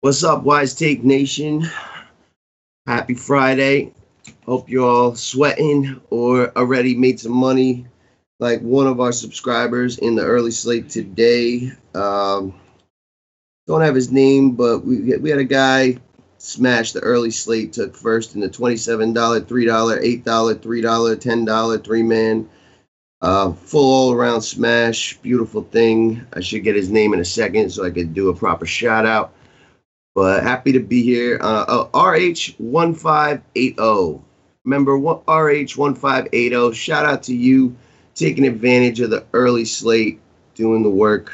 What's up, Wise Take Nation? Happy Friday. Hope you're all sweating or already made some money like one of our subscribers in the early slate today. Don't have his name, but we had a guy smash the early slate, took first in the $27, $3, $8, $3, $10, three-man. Full all-around smash. Beautiful thing. I should get his name in a second so I could do a proper shout-out. But happy to be here. RH1580. Remember, RH1580. Shout out to you taking advantage of the early slate, doing the work.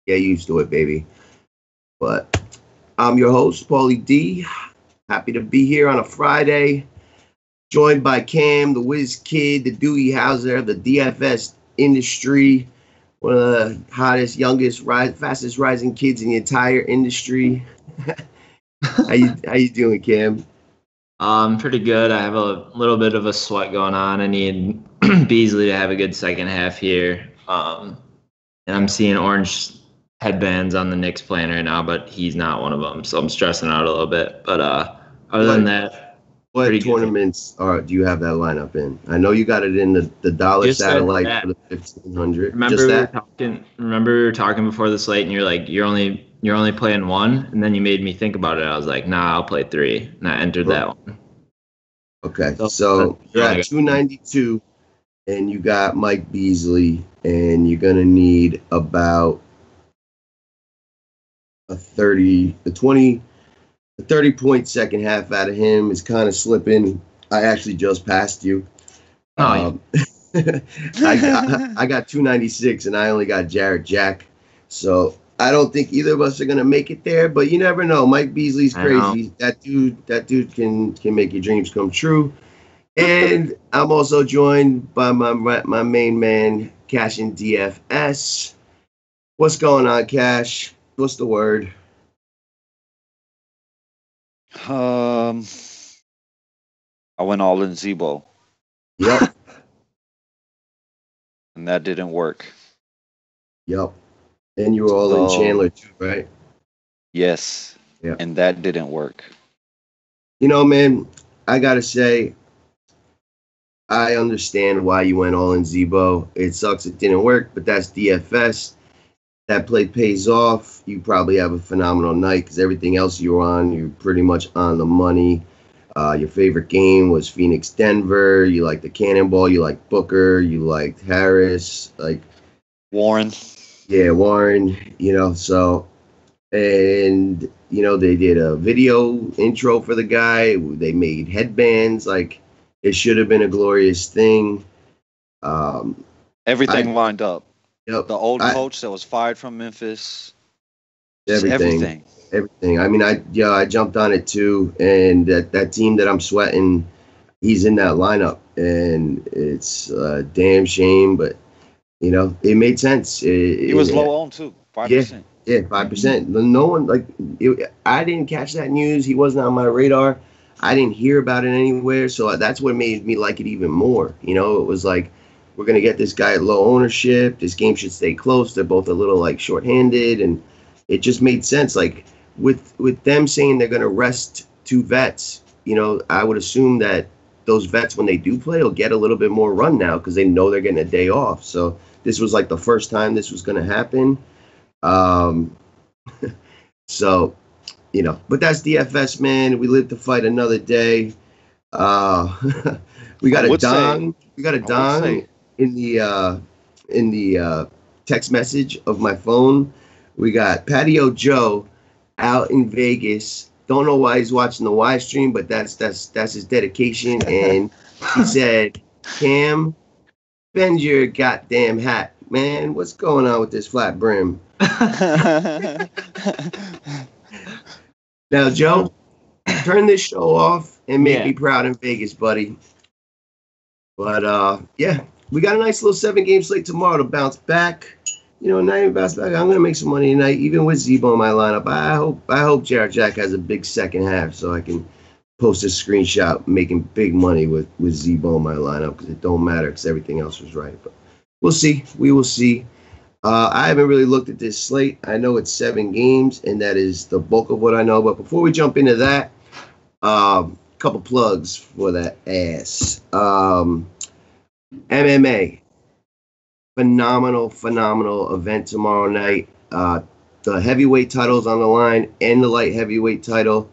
Get used to it, baby. But I'm your host, Paulie D. Happy to be here on a Friday. Joined by Cam, the Whiz Kid, the Dewey Hauser of the DFS industry. One of the hottest, youngest, fastest rising kids in the entire industry. How you doing, Cam? Pretty good. I have a little bit of a sweat going on. I need Beasley to have a good second half here. And I'm seeing orange headbands on the Knicks playing right now, but he's not one of them. So I'm stressing out a little bit. But other than that, what tournaments do you have that lineup in? I know you got it in the dollar Just satellite for the 1,500. Remember we were talking before the slate, and you're like, you're only playing one, and then you made me think about it. I was like, nah, I'll play three, and I entered that one. Okay, so you're at 292, and you got Mike Beasley, and you're gonna need about a 30-point second half out of him. Is kind of slipping. I actually just passed you. I got 296, and I only got Jarrett Jack. So I don't think either of us are gonna make it there. But you never know. Mike Beasley's crazy. That dude can make your dreams come true. And I'm also joined by my main man, KashinDFS. What's going on, Cash? What's the word? I went all in Zebo. Yep. And that didn't work. Yep. And you were all in Chandler too, right? Yes. Yeah. And that didn't work. You know, man, I gotta say, I understand why you went all in Zebo. It sucks it didn't work, but that's DFS. That play pays off. You probably have a phenomenal night because everything else you're on, you're pretty much on the money. Your favorite game was Phoenix-Denver. You like the Cannonball. You like Booker. You liked Harris. Like Warren. Yeah, Warren. So, and, they did a video intro for the guy. They made headbands. Like, it should have been a glorious thing. Everything lined up. Yep. The old coach that was fired from Memphis. Everything. I mean, I jumped on it too, and that team that I'm sweating, he's in that lineup, and it's a damn shame, but it made sense. He was low on too, 5%. Yeah, 5%. No one I didn't catch that news. He wasn't on my radar. I didn't hear about it anywhere, so that's what made me like it even more. It was like, we're going to get this guy at low ownership. This game should stay close. They're both a little like shorthanded, and it just made sense. Like with them saying they're going to rest two vets, I would assume that those vets, when they do play, will get a little bit more run now because they know they're getting a day off. So this was like the first time this was going to happen. So, but that's DFS, man. We live to fight another day. We got a dong. We got a dong in the text message of my phone. We got Patio Joe out in Vegas. Don't know why he's watching the live stream, but that's his dedication. And he said, "Cam, bend your goddamn hat, man. What's going on with this flat brim?" Now, Joe, turn this show off and make me proud in Vegas, buddy. But we got a nice little 7-game slate tomorrow to bounce back. Not even bounce back. I'm gonna make some money tonight, even with Zebo in my lineup. I hope Jarrett Jack has a big second half so I can post a screenshot making big money with Zebo in my lineup, because it don't matter because everything else was right. But we'll see. We will see. I haven't really looked at this slate. I know it's 7 games, and that is the bulk of what I know. But before we jump into that, couple plugs for that ass. MMA, phenomenal event tomorrow night. The heavyweight title's on the line and the light heavyweight title.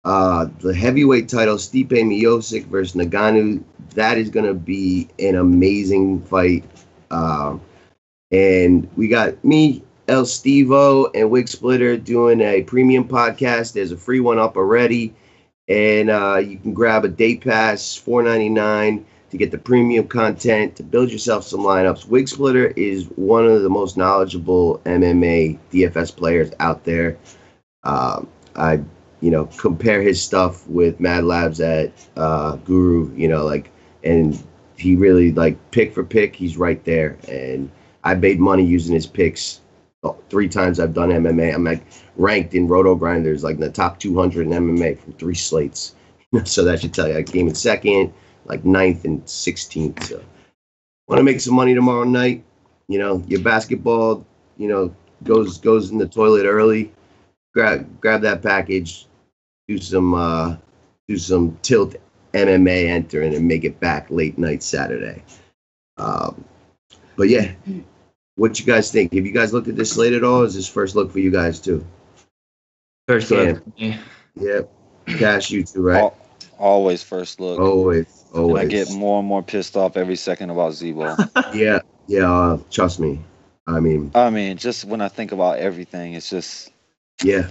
The heavyweight title, Stipe Miocic versus Ngannou. That is going to be an amazing fight. And we got me, El Stevo, and Wig Splitter doing a premium podcast. There's a free one up already. And you can grab a day pass, $4.99, to get the premium content, to build yourself some lineups. Wig Splitter is one of the most knowledgeable MMA DFS players out there. I compare his stuff with Mad Labs at Guru, and he really, pick for pick, he's right there. And I made money using his picks 3 times I've done MMA. I'm ranked in Roto Grinders, in the top 200 in MMA from 3 slates. So that should tell you. I came in second, 9th and 16th. So want to make some money tomorrow night. Your basketball, goes in the toilet early. Grab that package. Do some tilt MMA entering and make it back late night Saturday. But yeah, what you guys think? Have you guys looked at this slate at all? Or is this first look for you guys too? First look. Yep. Cash, you too, right? Always first look. Always. And I get more and more pissed off every second about Zebo. Yeah. Trust me. I mean, just when I think about everything, it's just. Yeah.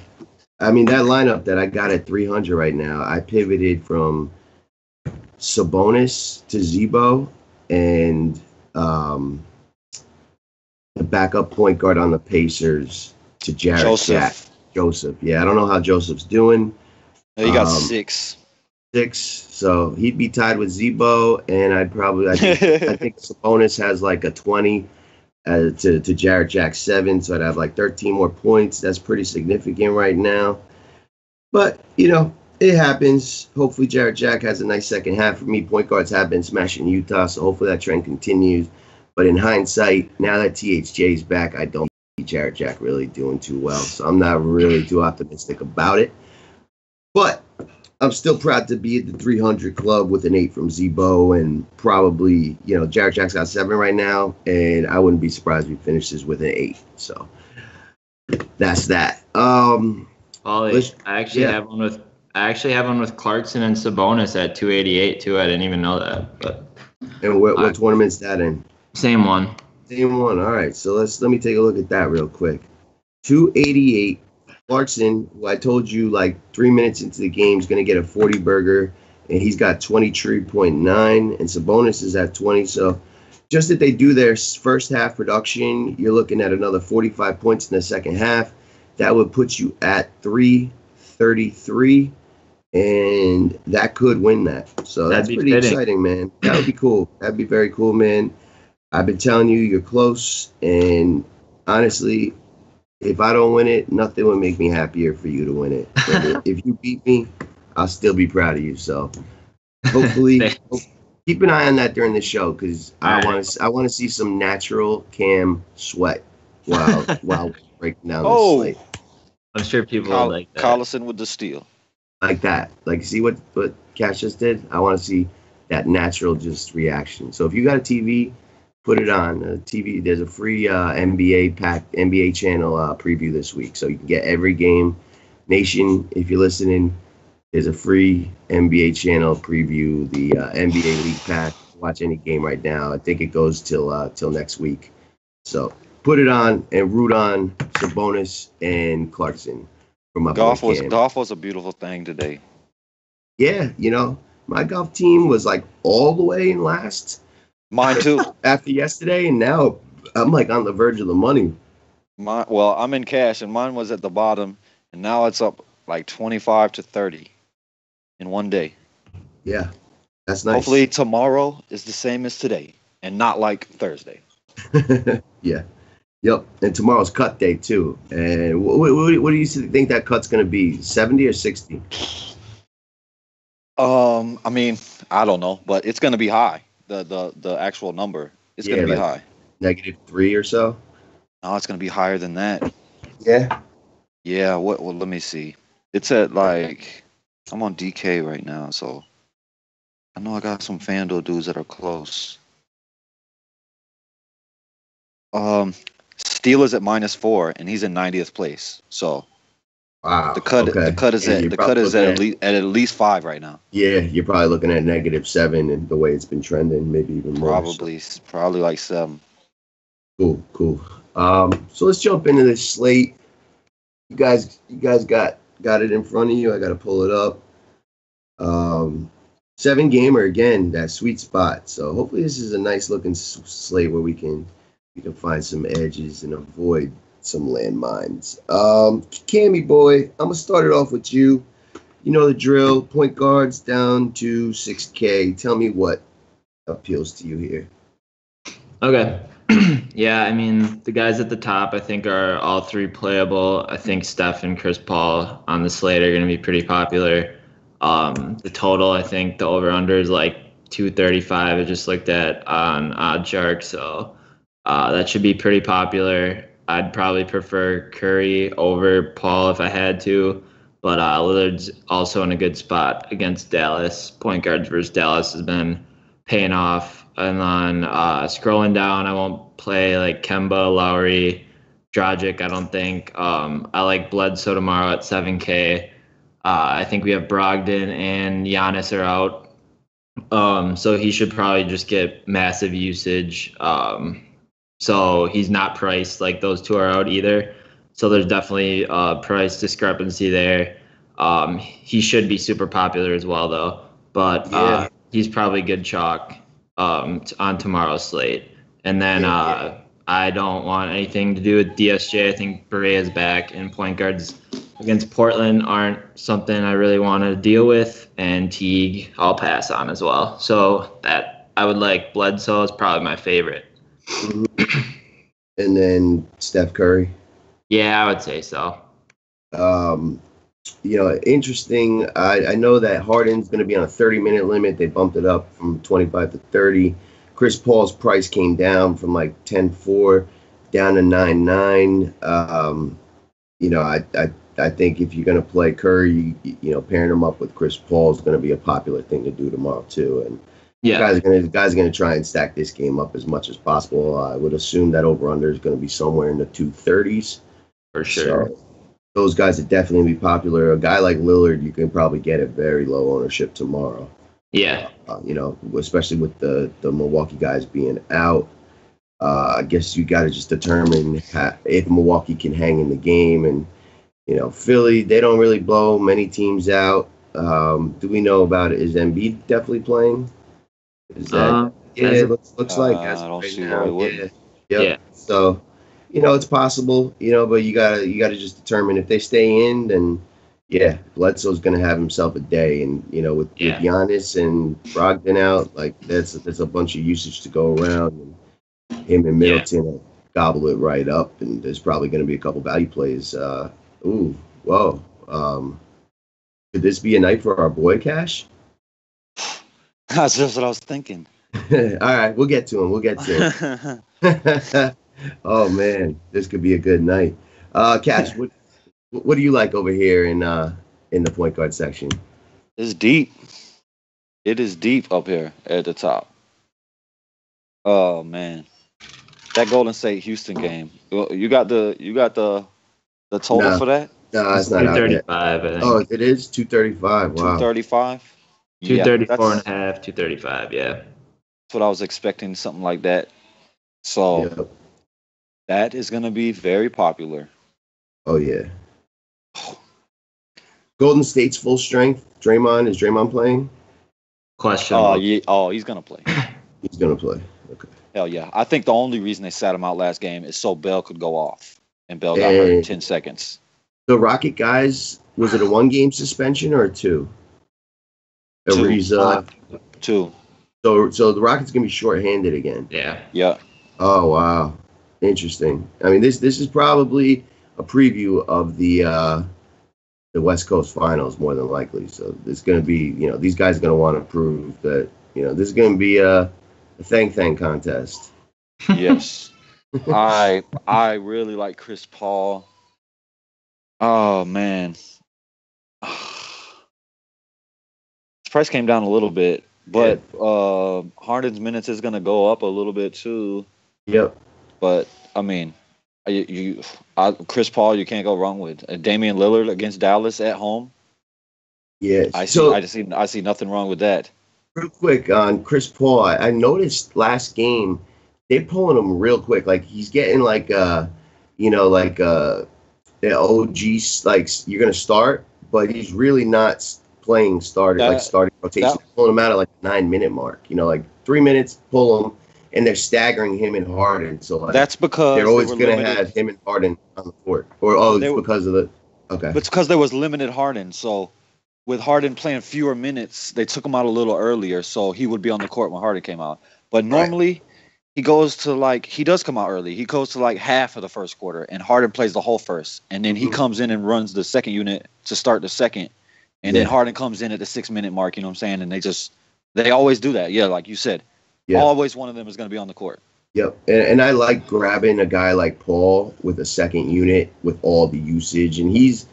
That lineup that I got at 300 right now, I pivoted from Sabonis to Zebo and the backup point guard on the Pacers to Jarrett Jack. Joseph. Yeah, I don't know how Joseph's doing. He got 6. 6, so he'd be tied with Zebo, and I think Sabonis has a 20 to Jarrett Jack 7, so I'd have 13 more points. That's pretty significant right now. But, it happens. Hopefully Jarrett Jack has a nice second half. For me, point guards have been smashing Utah, so hopefully that trend continues. But in hindsight, now that THJ's back, I don't see Jarrett Jack really doing too well, so I'm not really too optimistic about it. But I'm still proud to be at the 300 club with an 8 from Zebo, and probably, Jarrett Jack's got 7 right now, and I wouldn't be surprised if he finishes with an 8. So that's that. Paulie, I actually have one with Clarkson and Sabonis at 288 too. I didn't even know that. But and what tournament's that in? Same one. Same one. All right. So let me take a look at that real quick. 288. Clarkson, who I told you 3 minutes into the game is going to get a 40 burger, and he's got 23.9, and Sabonis is at 20. So just that they do their first half production, you're looking at another 45 points in the second half. That would put you at 333, and that could win that. So that's pretty exciting, man. That would be cool. That'd be very cool, man. I've been telling you, you're close, and honestly, if I don't win it, nothing would make me happier for you to win it. But if you beat me, I'll still be proud of you. So hopefully, keep an eye on that during the show, because I want to see some natural Cam sweat while breaking down this slate. I'm sure people will like that. Collison with the steal. Like that. See what Cash just did? I want to see that natural just reaction. So if you got a TV, put it on TV. There's a free NBA channel preview this week, so you can get every game. Nation, if you're listening, there's a free NBA channel preview, the NBA League Pass. Watch any game right now. I think it goes till next week. So put it on and root on Sabonis and Clarkson from my golf was a beautiful thing today. Yeah, my golf team was all the way in last. Mine too. After yesterday, and now I'm on the verge of the money. I'm in cash, and mine was at the bottom, and now it's up 25 to 30 in one day. Yeah, that's nice. Hopefully tomorrow is the same as today, and not Thursday. Yeah. Yep. And tomorrow's cut day too. And what do you think that cut's going to be? 70 or 60? I don't know, but it's going to be high. The actual number is going to be high. -3 or so. Oh, it's gonna be higher than that. Yeah. Yeah. What? Well, let me see. It's at like I'm on DK right now, so I know I got some FanDuel dudes that are close. Steelers at -4, and he's in 90th place. So Wow. the cut Okay. is And at you're the cut probably is looking at least 5 right now. yeah, you're probably looking at -7 and the way it's been trending, maybe even more. So. Probably like 7. Cool. So let's jump into this slate. You guys got it in front of you. I got to pull it up. 7-gamer again, that sweet spot. So hopefully this is a nice looking slate where we can find some edges and avoid some landmines. Cammy boy, I'm gonna start it off with you. You know the drill. Point guards down to 6K. Tell me what appeals to you here. Okay. Yeah, I mean, the guys at the top, I think, are all three playable. I think Steph and Chris Paul on the slate are going to be pretty popular. The total, I think the over-under is like 235. I just looked at on OddsShark, so that should be pretty popular. I'd probably prefer Curry over Paul if I had to, but Lillard's also in a good spot against Dallas. Point guards versus Dallas has been paying off. And then scrolling down, I won't play like Kemba, Lowry, Dragic, I don't think. I like Bledsoe tomorrow at 7K. I think we have Brogdon and Giannis are out. So he should probably just get massive usage. So he's not priced like those two are out either. So there's definitely a price discrepancy there. He should be super popular as well, though. But he's probably good chalk on tomorrow's slate. And then I don't want anything to do with DSJ. I think Berea's back, and point guards against Portland aren't something I really want to deal with. And Teague, I'll pass on as well. So that I would like Bledsoe is probably my favorite. And then Steph Curry. Yeah, I would say so. Interesting. I know that Harden's going to be on a 30-minute limit. They bumped it up from 25 to 30. Chris Paul's price came down from like 10.4 down to 9.9. I think if you're going to play Curry, pairing him up with Chris Paul is going to be a popular thing to do tomorrow too. And guys are going to try and stack this game up as much as possible. I would assume that over/under is going to be somewhere in the 230s for sure. So those guys are definitely going to be popular. A guy like Lillard, you can probably get at very low ownership tomorrow. Yeah. Especially with the Milwaukee guys being out. I guess you got to just determine if Milwaukee can hang in the game. And, Philly, they don't really blow many teams out. Do we know about it? Is Embiid definitely playing? Is that? It looks like. I don't see why he wouldn't. Yeah. So, it's possible, but you gotta just determine if they stay in, then Bledsoe's gonna have himself a day, and with Giannis and Brogdon out, like there's a bunch of usage to go around, and him and Middleton will gobble it right up, and there's probably gonna be a couple value plays. Could this be a night for our boy Cash? That's just what I was thinking. All right, we'll get to him. Oh man, this could be a good night. Cash, what do you like over here in the point guard section? It's deep. It is deep up here at the top. Oh man, that Golden State Houston game. You got the total for that? No, it's not 235. I think. Oh, it is 235. Wow. 235. 234 and a half. 235. Yeah. That's what I was expecting. Something like that. So that is going to be very popular. Oh yeah. Golden State's full strength. Is Draymond playing? Question. He's going to play. He's going to play. Okay. Hell yeah. I think the only reason they sat him out last game is so Bell could go off. And Bell got hurt in 10 seconds. The Rocket guys, was it a 1-game suspension or a 2? Ariza. 2. So the Rockets going to be shorthanded again. Yeah. Oh, wow. Interesting. I mean, this is probably a preview of the West Coast Finals, more than likely. So it's going to be, these guys are going to want to prove that, this is going to be a thang contest. Yes. I really like Chris Paul. Oh man. His price came down a little bit, but Harden's minutes is gonna go up a little bit too. Yep. But I mean, Chris Paul, you can't go wrong with. Damian Lillard against Dallas at home. Yes. I see nothing wrong with that. Real quick on Chris Paul, I noticed last game they're pulling him real quick. Like he's getting like the OG, like you're gonna start, but he's really not playing starting rotation. They're pulling him out at like the 9-minute mark. Like 3 minutes, pull him, and they're staggering him and Harden. So like, that's because they're always gonna have him and Harden on the court. Or it's because of the okay. It's because there was limited Harden. So with Harden playing fewer minutes, they took him out a little earlier, so he would be on the court when Harden came out. But normally, he does come out early. He goes to like half of the first quarter, and Harden plays the whole first, and then he comes in and runs the second unit to start the second, and then Harden comes in at the 6-minute mark. You know what I'm saying? And they always do that. Yeah, like you said, always one of them is going to be on the court. Yep, and I like grabbing a guy like Paul with a second unit with all the usage, and he's.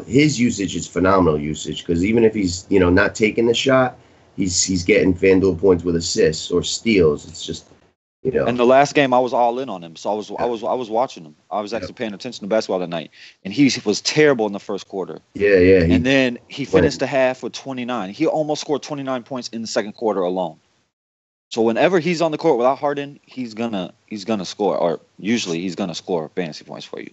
His usage is phenomenal usage because even if he's, not taking the shot, he's getting FanDuel points with assists or steals. It's just, And the last game, I was all in on him, so I was watching him. I was actually paying attention to basketball that night, and he was terrible in the first quarter. Yeah. And then he finished the half with 29. He almost scored 29 points in the second quarter alone. So whenever he's on the court without Harden, he's gonna score, or usually he's gonna score fantasy points for you.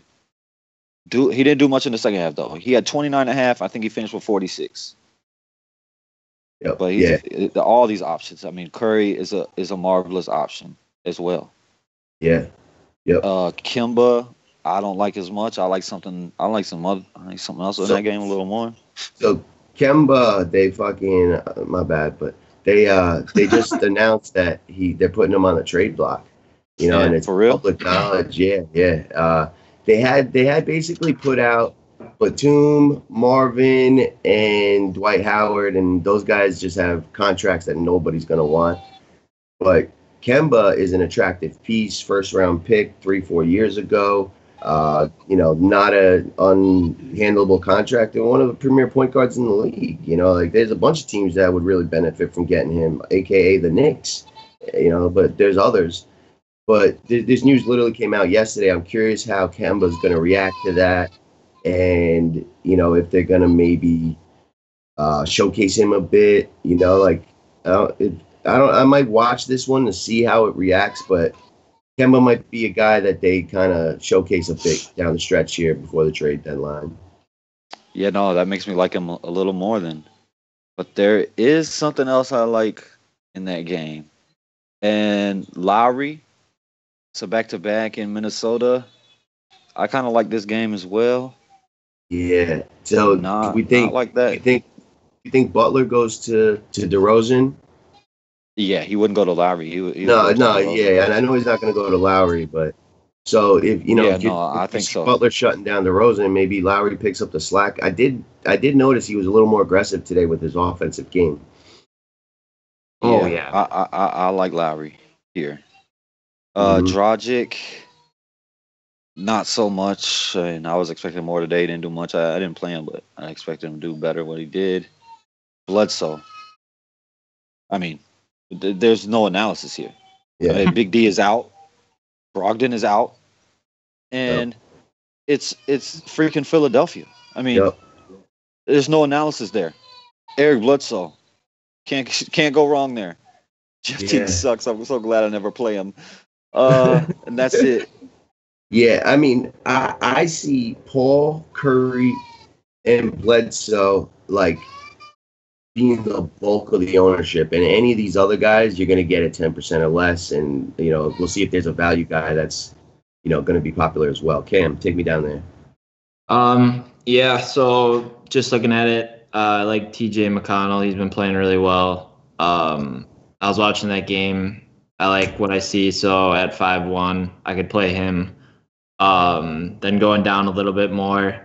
He didn't do much in the second half though. He had 29.5. I think he finished with 46. Yep. But all these options. I mean, Curry is a marvelous option as well. Yeah. Yep. Kemba, I don't like as much. I like something else in that game a little more. So Kemba, they fucking my bad, but they just announced that they're putting him on the trade block. And it's for real? Public knowledge. Yeah. They had basically put out Batum, Marvin, and Dwight Howard, and those guys just have contracts that nobody's going to want. But Kemba is an attractive piece, first-round pick 3-4 years ago. Not an unhandleable contract, and one of the premier point guards in the league. There's a bunch of teams that would really benefit from getting him, a.k.a. the Knicks. But there's others. But this news literally came out yesterday. I'm curious how Kemba's going to react to that, and if they're going to maybe showcase him a bit. I might watch this one to see how it reacts, but Kemba might be a guy that they kind of showcase a bit down the stretch here before the trade deadline. Yeah, no, that makes me like him a little more than. But there is something else I like in that game, and Lowry. So back-to-back in Minnesota, I kind of like this game as well. Yeah. So we think not like that. You think Butler goes to DeRozan? Yeah, he wouldn't go to Lowry. Yeah, and I know he's not going to go to Lowry, but so if I think so. Butler shutting down DeRozan, maybe Lowry picks up the slack. I did notice he was a little more aggressive today with his offensive game. Oh yeah. I like Lowry here. Dragic, not so much. And I was expecting more today. He didn't do much. I didn't play him, but I expected him to do better what he did. Bledsoe. I mean, there's no analysis here. Yeah. Big D is out. Brogdon is out. And it's freaking Philadelphia. I mean, there's no analysis there. Eric Bledsoe. Can't go wrong there. Jeff Teague sucks. I'm so glad I never play him. And that's it. Yeah, I mean, I see Paul, Curry, and Bledsoe like being the bulk of the ownership, and any of these other guys, you're going to get at 10% or less, and we'll see if there's a value guy that's going to be popular as well. Cam, take me down there. Yeah. So just looking at it, I like T.J. McConnell. He's been playing really well. I was watching that game. I like what I see. So at 5-1, I could play him. Then going down a little bit more,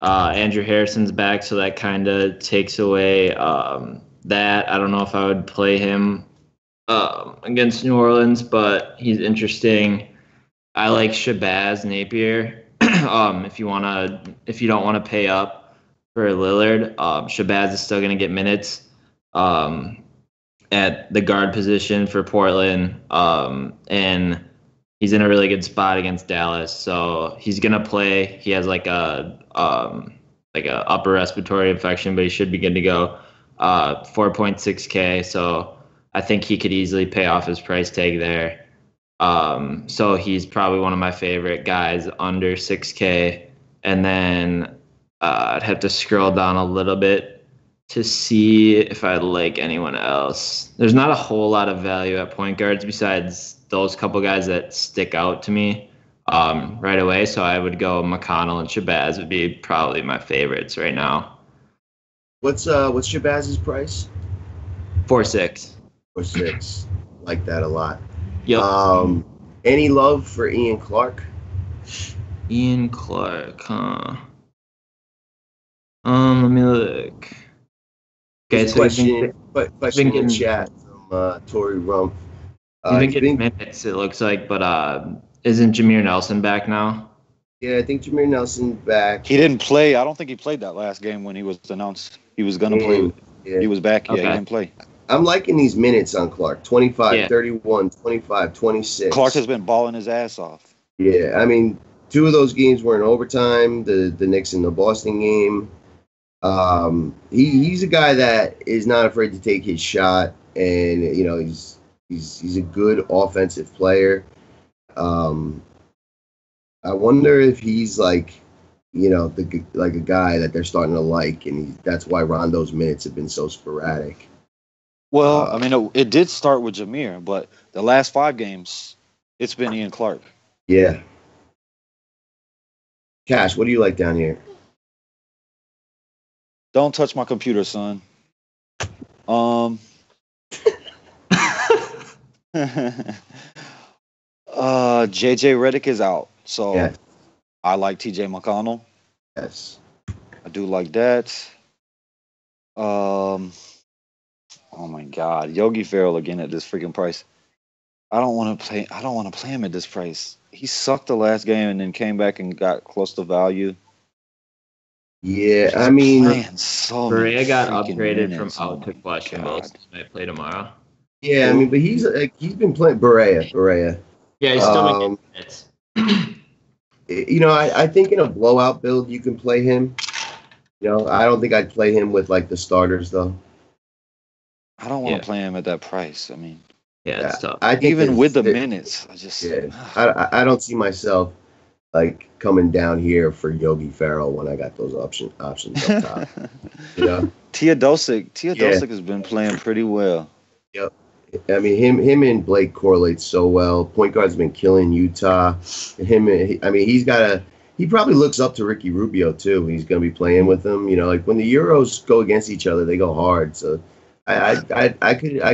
Andrew Harrison's back, so that kind of takes away that. I don't know if I would play him against New Orleans, but he's interesting. I like Shabazz Napier. If you don't wanna pay up for Lillard, Shabazz is still gonna get minutes at the guard position for Portland, and he's in a really good spot against Dallas. So he's gonna play. He has like a upper respiratory infection, but he should be good to go. 4.6K. So I think he could easily pay off his price tag there. So he's probably one of my favorite guys under 6K. And then I'd have to scroll down a little bit to see if I like anyone else. There's not a whole lot of value at point guards besides those couple guys that stick out to me right away. So I would go McConnell and Shabazz would be probably my favorites right now. What's Shabazz's price? 4.6. 4.6. Like that a lot. Yep. Any love for Ian Clark? Ian Clark, huh? Let me look. Okay, so question in the chat from Tori Rumpf. He's been getting minutes, it looks like, but isn't Jameer Nelson back now? Yeah, I think Jameer Nelson back. He didn't play. I don't think he played that last game when he was announced he was going to play. Yeah. He was back. Yeah, okay. He didn't play. I'm liking these minutes on Clark. 25, 31, 25, 26. Clark has been balling his ass off. Yeah, I mean, 2 of those games were in overtime, the Knicks and the Boston game. He's a guy that is not afraid to take his shot, and you know he's a good offensive player. I wonder if he's like, you know, like a guy that they're starting to like, and that's why Rondo's minutes have been so sporadic. Well, I mean, it did start with Jameer, but the last 5 games, it's been Ian Clark. Yeah. Cash, what do you like down here? Don't touch my computer, son. JJ Redick is out, so yes. I like TJ McConnell. Yes, I do like that. Oh my God, Yogi Ferrell again at this freaking price. I don't want to play him at this price. He sucked the last game and then came back and got close to value. Yeah, I mean, Berea got upgraded from out to questionable. So he might play tomorrow. Yeah, I mean, but he's been playing Berea. Yeah, he's still making minutes. You know, I think in a blowout build you can play him. You know, I don't think I'd play him with like the starters though. I don't want to play him at that price. I mean, it's tough. I think even with the minutes, I don't see myself like coming down here for Yogi Ferrell when I got those options up top. You know, Teodosic has been playing pretty well. Yep. I mean, him and Blake correlate so well. Point guard's been killing Utah. He probably looks up to Ricky Rubio too. He's going to be playing with him. You know, like when the Euros go against each other, they go hard. So I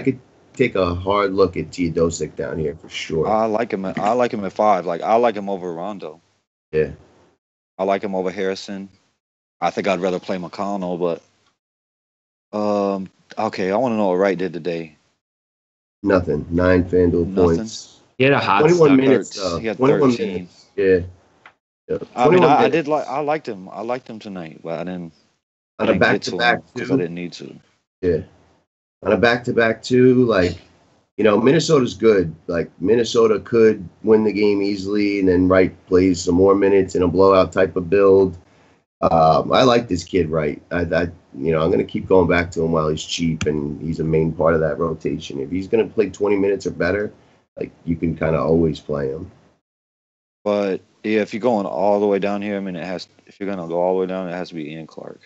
could take a hard look at Teodosic down here for sure. I like him at 5. Like I like him over Rondo. Yeah. I like him over Harrison. I think I'd rather play McConnell, but okay, I want to know what Wright did today. Nothing. 9 FanDuel points. He had a hot 21 minutes. He had 21 minutes. Yeah. I mean, I liked him. I liked him tonight, but I didn't back to back because I didn't need to. Yeah. On a back-to-back too, like, you know, Minnesota's good. Like, Minnesota could win the game easily, and then Wright plays some more minutes in a blowout type of build. I like this kid, Wright. I'm going to keep going back to him while he's cheap, and he's a main part of that rotation. If he's going to play 20 minutes or better, like, you can kind of always play him. But yeah, if you're going all the way down here, I mean, if you're going to go all the way down, it has to be Ian Clark.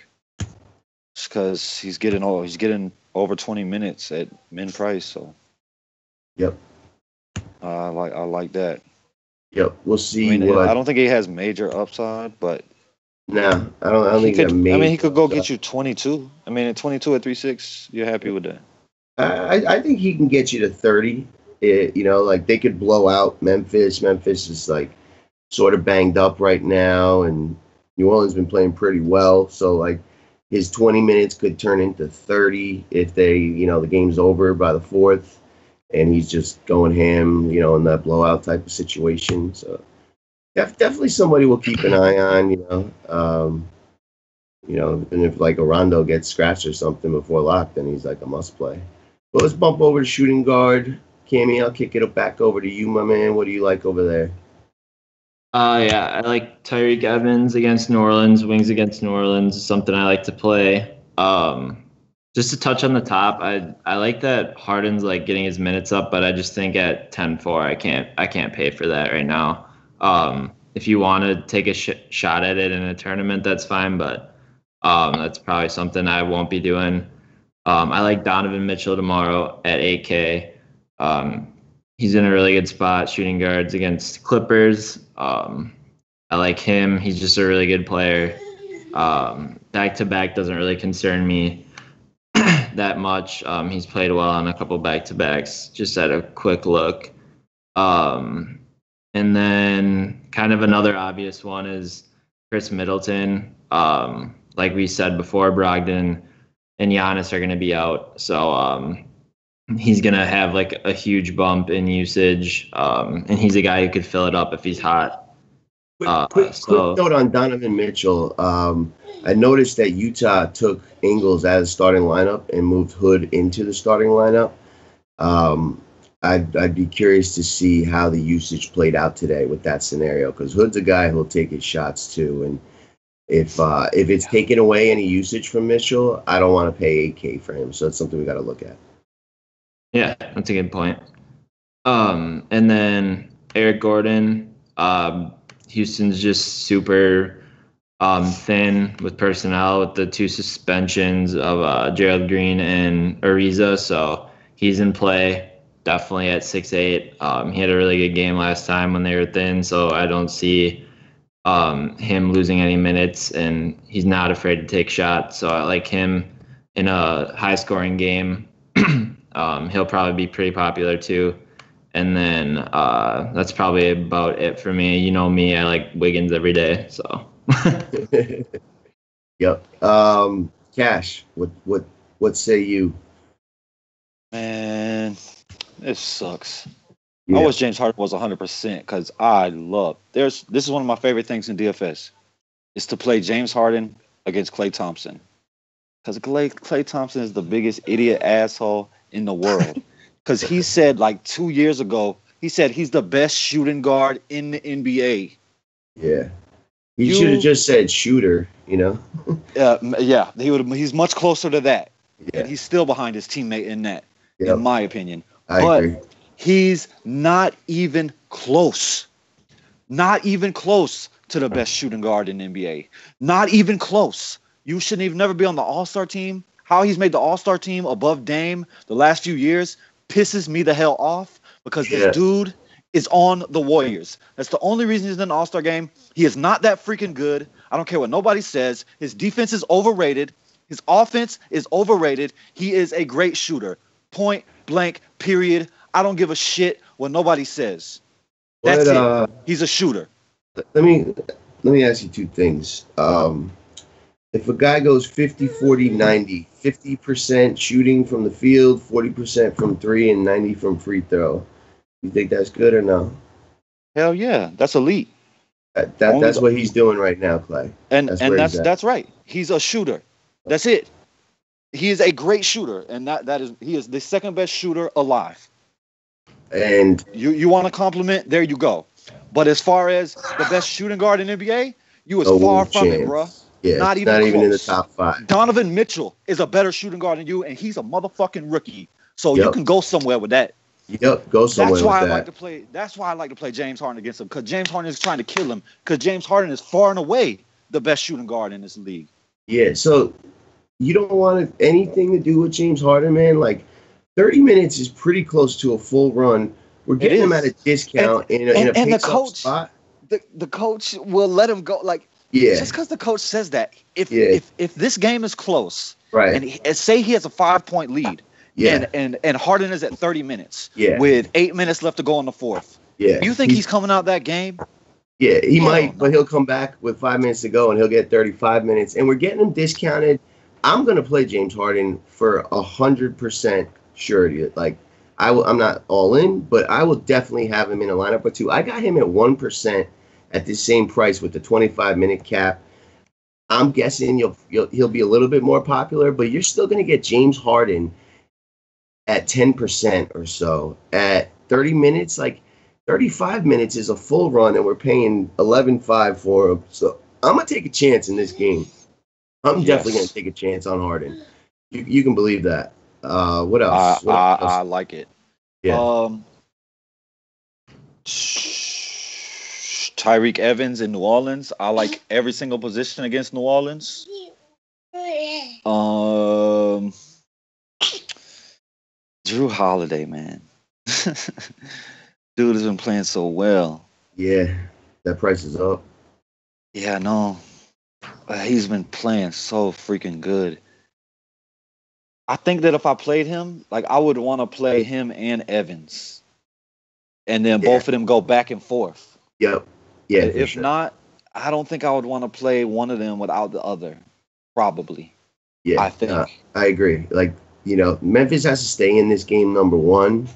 Just because he's getting over 20 minutes at min price, so. Yep. I like that. Yep. We'll see. I mean, I don't think he has major upside, but. No, I don't think he could. He could go get you 22. I mean, at 22 at 3.6, you're happy with that? I think he can get you to 30. You know, like they could blow out Memphis. Memphis is like sort of banged up right now, and New Orleans been playing pretty well. So like his 20 minutes could turn into 30 if the game's over by the 4th. and he's just going ham, in that blowout type of situation. So definitely somebody we'll keep an eye on. And if like a Rondo gets scratched or something before lock, then he's like a must play. But let's bump over to shooting guard. Cammy, I'll kick it back over to you, my man. What do you like over there? Yeah, I like Tyreek Evans against New Orleans, wings against New Orleans is something I like to play. Just to touch on the top, I like that Harden's like getting his minutes up, but I just think at 10-4, I can't pay for that right now. If you want to take a shot at it in a tournament, that's fine, but that's probably something I won't be doing. I like Donovan Mitchell tomorrow at 8K. He's in a really good spot, shooting guards against Clippers. I like him. He's just a really good player. Back-to-back doesn't really concern me that much. He's played well on a couple back-to-backs, just at a quick look. And then kind of another obvious one is Chris Middleton. Like we said before, Brogdon and Giannis are going to be out. So he's going to have like a huge bump in usage. And he's a guy who could fill it up if he's hot. Quick note on Donovan Mitchell. I noticed that Utah took Ingles out of the starting lineup and moved Hood into the starting lineup. I'd be curious to see how the usage played out today with that scenario, because Hood's a guy who'll take his shots too, and if it's taking away any usage from Mitchell, I don't want to pay 8K for him. So it's something we got to look at. Yeah, that's a good point. And then Eric Gordon. Houston's just super thin with personnel with the 2 suspensions of Gerald Green and Ariza, so he's in play definitely at 6'8". He had a really good game last time when they were thin, so I don't see him losing any minutes, and he's not afraid to take shots, so I like him in a high-scoring game. He'll probably be pretty popular too. And then that's probably about it for me. You know me, I like Wiggins every day. So. Yep. Cash, what say you? Man, this sucks. Yeah. I wish James Harden was 100% because I love. This is one of my favorite things in DFS, is to play James Harden against Klay Thompson, because Klay Thompson is the biggest idiot asshole in the world. Because he said like 2 years ago, he said he's the best shooting guard in the NBA. Yeah. He should have just said shooter, Yeah, he's much closer to that. Yeah. And he's still behind his teammate in that, Yep. in my opinion. I agree. He's not even close. Not even close to the best shooting guard in the NBA. Not even close. You shouldn't even never be on the All-Star team. How he's made the All-Star team above Dame the last few years pisses me the hell off, because this dude is on the Warriors. That's the only reason he's in the All-Star game. He is not that freaking good. I don't care what nobody says. His defense is overrated. His offense is overrated. He is a great shooter. Point blank, period. I don't give a shit what nobody says. That's it. He's a shooter. Let me ask you 2 things. If a guy goes 50, 40, 90, 50% shooting from the field, 40% from 3, and 90 from free throw, you think that's good or no? Hell yeah, that's elite. That's what he's doing right now, Clay. And that's right. He's a shooter. That's it. He is a great shooter, and he is the second best shooter alive. And you want a compliment? There you go. But as far as the best shooting guard in NBA, you was far from it, bro. Yeah, not even in the top 5. Donovan Mitchell is a better shooting guard than you, and he's a motherfucking rookie. So you can go somewhere with that. Yep, go somewhere with that. That's why I like to play James Harden against him, because James Harden is trying to kill him, because James Harden is far and away the best shooting guard in this league. Yeah, so you don't want anything to do with James Harden, man. Like, 30 minutes is pretty close to a full run. We're getting him at a discount in a pace-up spot. The coach will let him go. Like, just because the coach says that, if this game is close, right, and say he has a 5-point lead, and Harden is at 30 minutes, with 8 minutes left to go in the fourth, you think he's coming out that game? Yeah, he might, but he'll come back with 5 minutes to go, and he'll get 35 minutes, and we're getting him discounted. I'm going to play James Harden for 100% surety. Like, I'm not all in, but I will definitely have him in a lineup or two. I got him at 1% at the same price with the 25-minute cap. I'm guessing he'll be a little bit more popular, but you're still going to get James Harden at 10% or so at 30 minutes. Like 35 minutes is a full run, and we're paying 11.5 for him. So I'm gonna take a chance in this game. I'm definitely gonna take a chance on Harden. You can believe that. What else? I like it. Yeah. Tyreek Evans in New Orleans. I like every single position against New Orleans. Drew Holiday, man. Dude has been playing so well. Yeah, that price is up. Yeah, no. He's been playing so freaking good. I think that if I played him, like I would want to play him and Evans. And then both of them go back and forth. Yep. Yeah. If not, I don't think I would want to play one of them without the other. Probably. Yeah. I think. I agree. Like, Memphis has to stay in this game number one.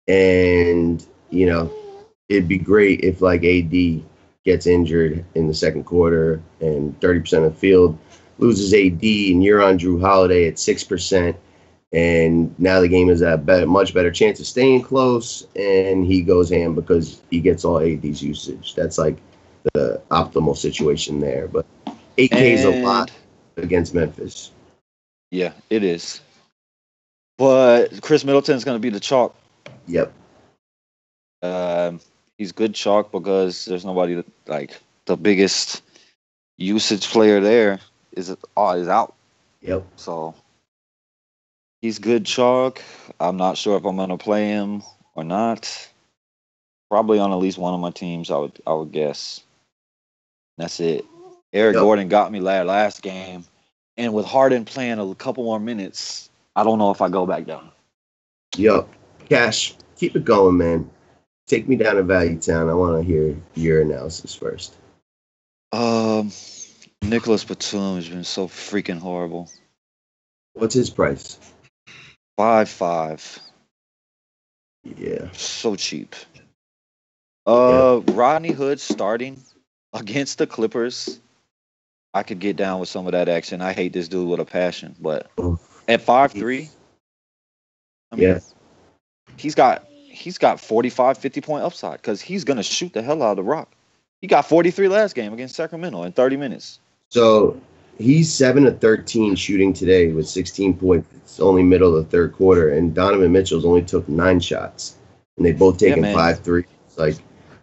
And, it'd be great if like AD gets injured in the second quarter and 30% of the field loses AD and you're on Drew Holiday at 6%. And now the game is at a much better chance of staying close, and he goes ham because he gets all AD's usage. That's like the optimal situation there. But 8K is a lot against Memphis. Yeah, it is. But Chris Middleton's going to be the chalk. Yep. He's good chalk because there's nobody that, like the biggest usage player there is out. Yep. So he's good chalk. I'm not sure if I'm going to play him or not. Probably on at least one of my teams, I would guess. That's it. Eric Gordon got me last game. And with Harden playing a couple more minutes, I don't know if I go back down. Yep. Cash, keep it going, man. Take me down to Value Town. I want to hear your analysis first. Nicholas Batum has been so freaking horrible. What's his price? 5.5. Yeah. So cheap. Rodney Hood starting against the Clippers. I could get down with some of that action. I hate this dude with a passion, but at 5'3", I mean, he's got 45, 50-point upside because he's going to shoot the hell out of the rock. He got 43 last game against Sacramento in 30 minutes. So he's 7 of 13 shooting today with 16 points. It's only middle of the third quarter, and Donovan Mitchell's only took 9 shots, and they both taken 5 threes. Like,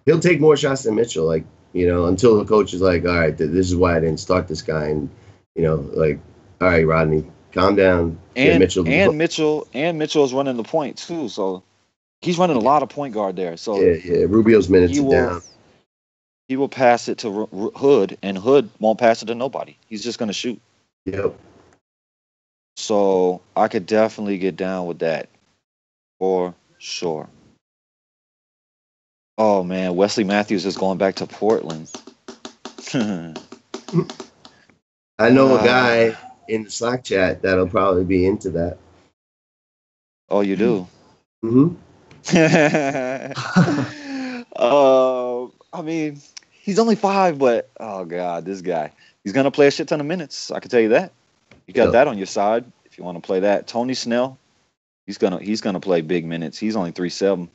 he'll take more shots than Mitchell, like, until the coach is like, all right, this is why I didn't start this guy, and like, all right, Rodney, calm down. And Mitchell is running the point too, so he's running a lot of point guard there. So Rubio's minutes are down. He will pass it to Hood, and Hood won't pass it to nobody. He's just going to shoot. Yep. So I could definitely get down with that for sure. Oh, man, Wesley Matthews is going back to Portland. I know a guy in the Slack chat that'll probably be into that. Oh, you do? Mm-hmm. I mean, he's only 5, but oh god, this guy. He's gonna play a shit ton of minutes. I can tell you that. You got that on your side if you want to play that. Tony Snell, he's gonna play big minutes. He's only 3.7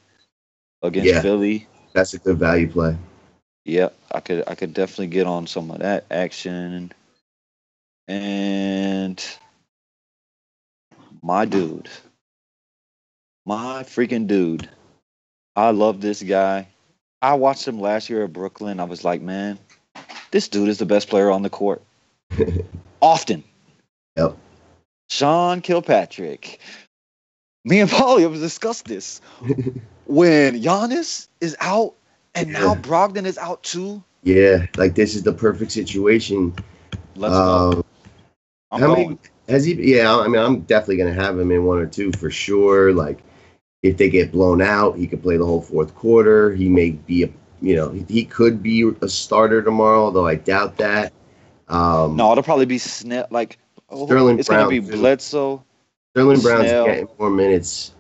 against Philly. That's a good value play. Yeah, I could definitely get on some of that action. And my freaking dude. I love this guy. I watched him last year at Brooklyn. I was like, man, this dude is the best player on the court. Often. Yep. Sean Kilpatrick. Me and Paulie have discussed this. When Giannis is out and now Brogdon is out too. Yeah, like this is the perfect situation. Let's go. I'm going. Has he? Yeah, I mean, I'm definitely going to have him in 1 or 2 for sure. Like, if they get blown out, he could play the whole fourth quarter. He may be he could be a starter tomorrow, though I doubt that. No, it'll probably be Sterling Brown. It's going to be Bledsoe. Sterling Brown's getting more minutes.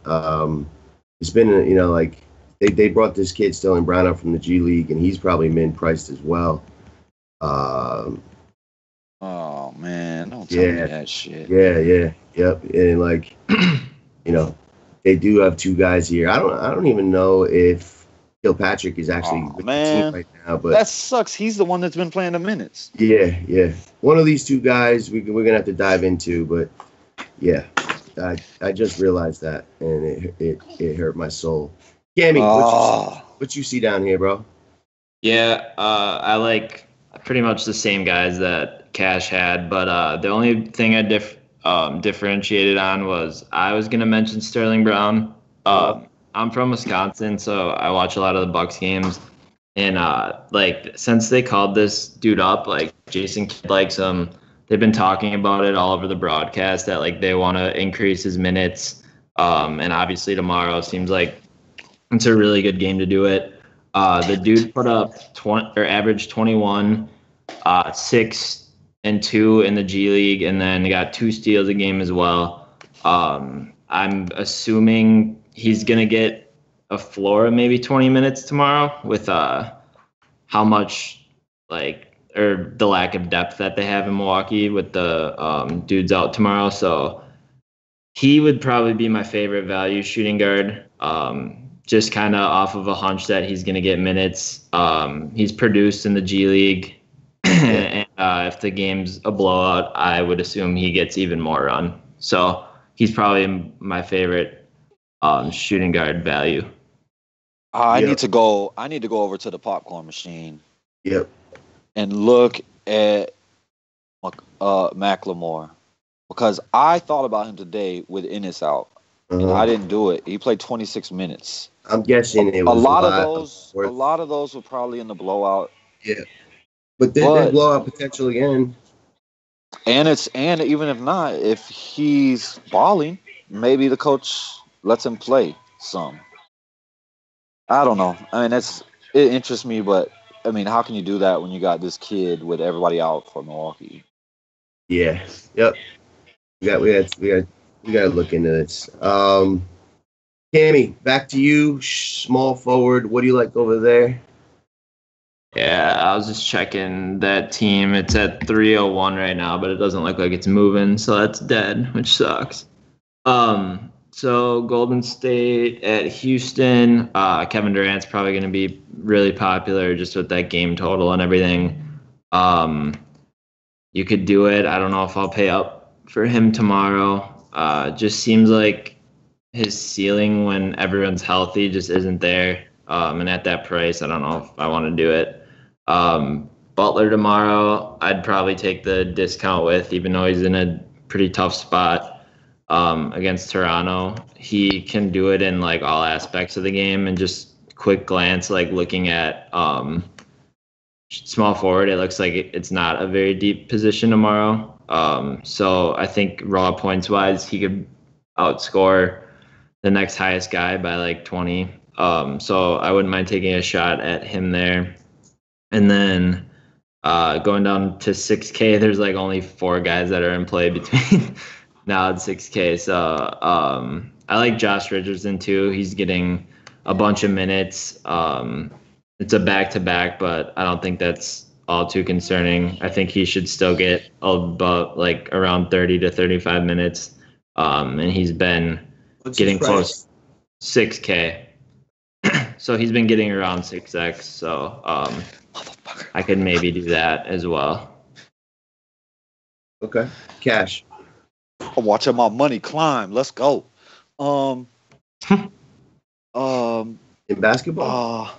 it's been like they brought this kid Sterling Brown up from the G League, and he's probably min-priced as well. Oh man, don't tell me that shit. Yep. And like, they do have two guys here. I don't even know if Kilpatrick is actually with the team right now, but that sucks. He's the one that's been playing the minutes. Yeah. One of these two guys we're gonna have to dive into, but yeah, I just realized that, and it hurt my soul. Gammy, what you see down here, bro? Yeah, I like pretty much the same guys that Cash had, but the only thing I differentiated on was I was gonna mention Sterling Brown. I'm from Wisconsin, so I watch a lot of the Bucks games, and since they called this dude up, like Jason Kidd likes him. They've been talking about it all over the broadcast that like they want to increase his minutes, and obviously tomorrow seems like it's a really good game to do it. The dude put up averaged 21, 6 and 2 in the G League, and then got 2 steals a game as well. I'm assuming he's gonna get a floor of maybe 20 minutes tomorrow with how much or the lack of depth that they have in Milwaukee with the dudes out tomorrow. So he would probably be my favorite value shooting guard. Just kind of off of a hunch that he's going to get minutes. He's produced in the G League. And if the game's a blowout, I would assume he gets even more run. So he's probably my favorite shooting guard value. I need to go over to the popcorn machine. Yep. And look at McLemore, because I thought about him today with Ennis out, and I didn't do it. He played 26 minutes. I'm guessing it was a lot of those were probably in the blowout. Yeah, but there's blowout potential again. And even if not, if he's balling, maybe the coach lets him play some. I don't know. I mean, it interests me, but I mean, how can you do that when you got this kid with everybody out for Milwaukee? Yeah. Yep. We got to look into this. Kammy, back to you. Small forward. What do you like over there? Yeah, I was just checking that team. It's at 301 right now, but it doesn't look like it's moving, so that's dead, which sucks. So Golden State at Houston. Kevin Durant's probably going to be really popular just with that game total and everything. You could do it. I don't know if I'll pay up for him tomorrow. Just seems like his ceiling when everyone's healthy just isn't there. And at that price, I don't know if I want to do it. Butler tomorrow, I'd probably take the discount with, even though he's in a pretty tough spot. Against Toronto, he can do it in like all aspects of the game, and just quick glance, like looking at small forward, it looks like it's not a very deep position tomorrow. So I think raw points wise, he could outscore the next highest guy by like 20. So I wouldn't mind taking a shot at him there. And then going down to 6K, there's like only 4 guys that are in play between now at 6K. So I like Josh Richardson too. He's getting a bunch of minutes. It's a back-to-back, but I don't think that's all too concerning. I think he should still get about like around 30 to 35 minutes. And he's been getting close 6K. So he's been getting around 6X. So I could maybe do that as well. Okay. Cash. I'm watching my money climb. Let's go. In basketball?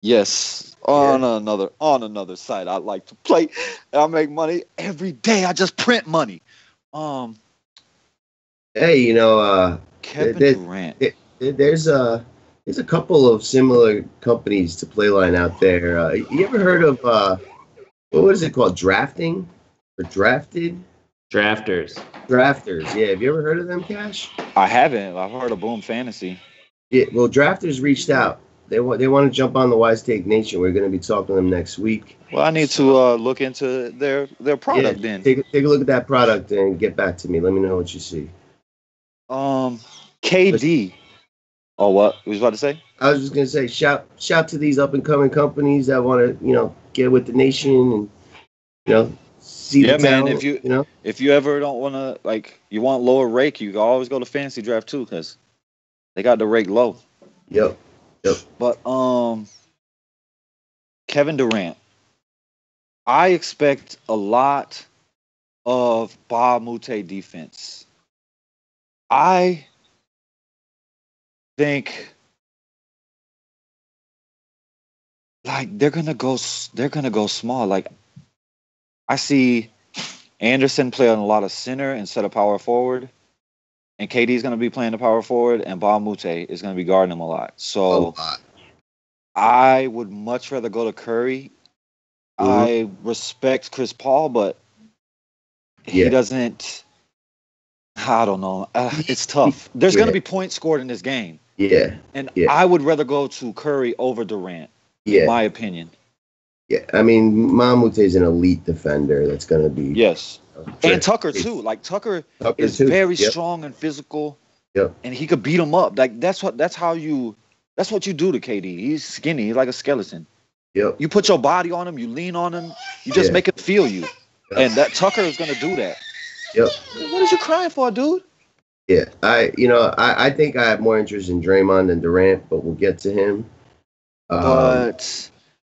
Yes. On another site I like to play. I make money every day. I just print money. Hey, Kevin Durant. There's a couple of similar companies to Playline out there. You ever heard of what is it called? Drafting or Drafted? Drafters. Yeah. Have you ever heard of them, Cash? I haven't. I've heard of Boom Fantasy. Yeah. Well, Drafters reached out. They want to jump on the Wise Take Nation. We're going to be talking to them next week. Well, I need to look into their product then. Take a look at that product and get back to me. Let me know what you see. KD Oh, what? You was about to say? I was just gonna say, shout to these up and coming companies that want to, get with the nation and, see Yeah, the man. talent. If you ever don't want to you want lower rake, you can always go to Fantasy Draft too, because they got the rake low. Yep. But Kevin Durant, I expect a lot of Ba Mute defense. I think they're gonna go small. Like, I see Anderson play on a lot of center instead of power forward, and KD is gonna be playing the power forward, and Ba Mute is gonna be guarding him a lot. So I would much rather go to Curry. Mm-hmm. I respect Chris Paul, but he doesn't. I don't know. It's tough. There's going to be points scored in this game. Yeah. And I would rather go to Curry over Durant, in my opinion. Yeah. I mean, Mamute is an elite defender that's going to be. Yes. And Tucker, too. Like, Tucker is very strong and physical. Yep. And he could beat him up. Like, that's what you do to KD. He's skinny. He's like a skeleton. Yep. You put your body on him. You lean on him. You just make him feel you. Yep. And that Tucker is going to do that. Yep. What is you crying for, dude? Yeah, I think I have more interest in Draymond than Durant, but we'll get to him. But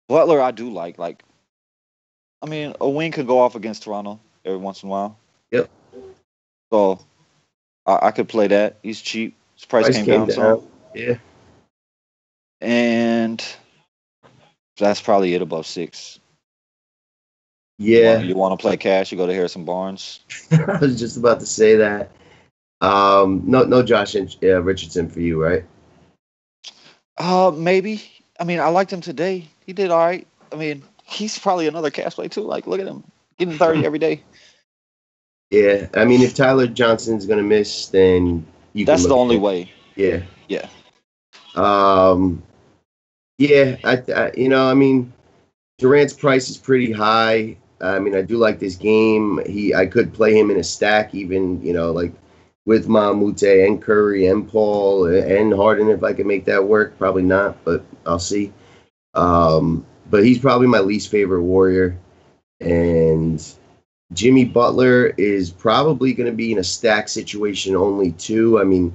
Butler, I do like. I mean, a wing could go off against Toronto every once in a while. Yep. So I could play that. He's cheap. His price came down some. Yeah. And that's probably it above 6. Yeah. You want to play cash? You go to Harrison Barnes. I was just about to say that. No Josh Richardson for you, right? Maybe. I mean, I liked him today. He did all right. I mean, he's probably another cash play too. Like, look at him getting 30 every day. Yeah. I mean, if Tyler Johnson's gonna miss, then that's the only way. Yeah. Yeah. Yeah. I mean, Durant's price is pretty high. I mean, I do like this game. I could play him in a stack, even, like with Mamute and Curry and Paul and Harden if I could make that work. Probably not, but I'll see. But he's probably my least favorite Warrior. And Jimmy Butler is probably going to be in a stack situation only too. I mean,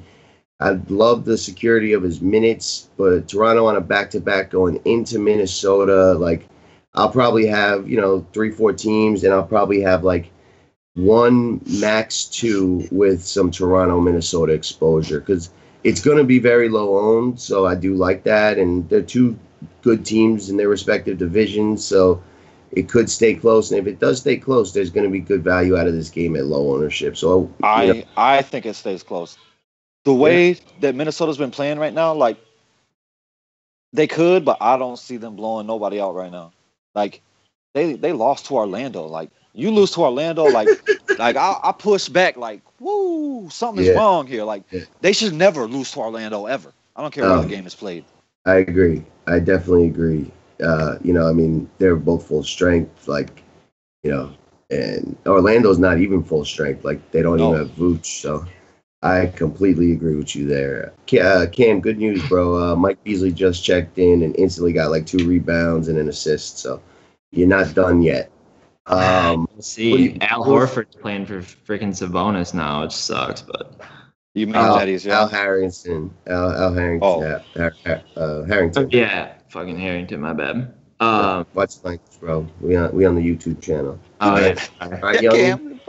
I love the security of his minutes, but Toronto on a back-to-back going into Minnesota, like, I'll probably have, 3-4 teams, and I'll probably have like 1, max 2 with some Toronto, Minnesota exposure, because it's going to be very low owned. So I do like that. And they're 2 good teams in their respective divisions. So it could stay close. And if it does stay close, there's going to be good value out of this game at low ownership. So I think it stays close. The way that Minnesota's been playing right now, like, they could, but I don't see them blowing nobody out right now. Like, they lost to Orlando. Like, you lose to Orlando, like I push back, like, woo, something is wrong here. Like, they should never lose to Orlando ever. I don't care where the game is played. I agree. I definitely agree. I mean, they're both full strength, like, and Orlando's not even full strength. Like, they don't even have Vooch. So I completely agree with you there. Cam, good news, bro. Mike Beasley just checked in and instantly got like 2 rebounds and an assist. So you're not done yet. Al Horford's playing for freaking Sabonis now, which sucks. But you mean that he's Al Harrington. Al Harrington. Harrington. Yeah, fucking Harrington. My bad. Watch the language, bro. We on the YouTube channel. Oh yeah. All right, young.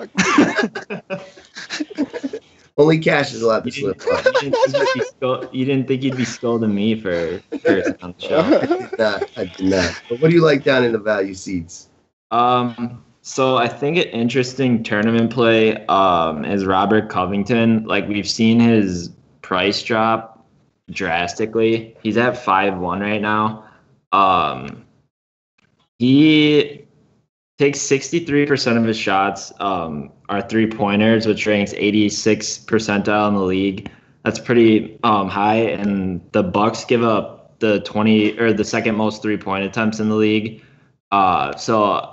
Only Cash is allowed to slip up. You didn't think you'd be scolding me for cursing on the show. I did not. But what do you like down in the value seats? So I think an interesting tournament play is Robert Covington. Like, we've seen his price drop drastically. He's at 5-1 right now. He takes 63% of his shots are 3-pointers, which ranks 86th percentile in the league. That's pretty high, and the Bucks give up the second most 3-point attempts in the league. So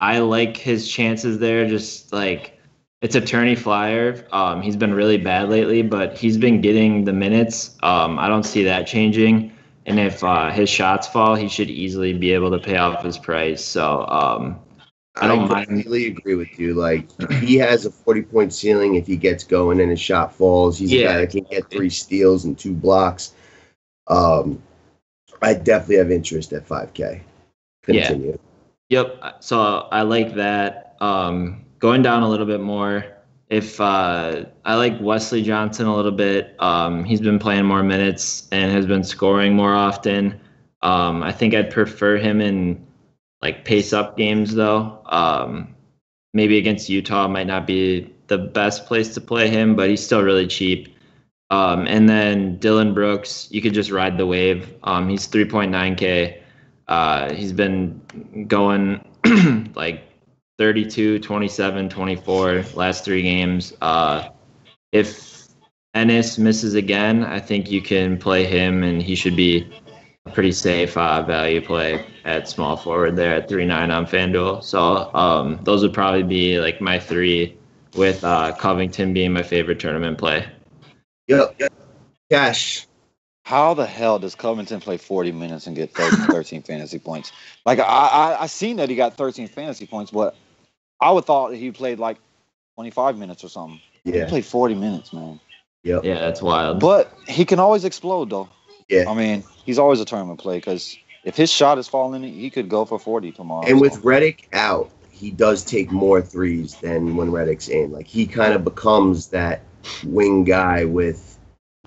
I like his chances there. Just like It's a tourney flyer. He's been really bad lately, but he's been getting the minutes. I don't see that changing. And if his shots fall, he should easily be able to pay off his price. So I don't mind. completely agree with you. Like, he has a 40-point ceiling if he gets going and his shot falls. He's a guy that can get 3 steals and 2 blocks. I definitely have interest at 5K. Continue. Yep. So I like that. Going down a little bit more, if I like Wesley Johnson a little bit. He's been playing more minutes and has been scoring more often. I think I'd prefer him in like pace up games though. Maybe against Utah might not be the best place to play him, but he's still really cheap. And then Dylan Brooks, you could just ride the wave. He's 3.9K. He's been going like 32, 27, 24 last 3 games. If Ennis misses again, I think you can play him, and he should be a pretty safe value play at small forward there at 3.9 on FanDuel. So those would probably be like my 3, with Covington being my favorite tournament play. Yep. Cash. How the hell does Covington play 40 minutes and get 13 fantasy points? Like, I seen that he got 13 fantasy points, but I would thought he played like 25 minutes or something. Yeah. He played 40 minutes, man. Yep. Yeah, that's wild. But he can always explode, though. Yeah. I mean, he's always a tournament play because if his shot is falling, he could go for 40 tomorrow. And with Redick out, he does take more threes than when Redick's in. Like, he kind of becomes that wing guy with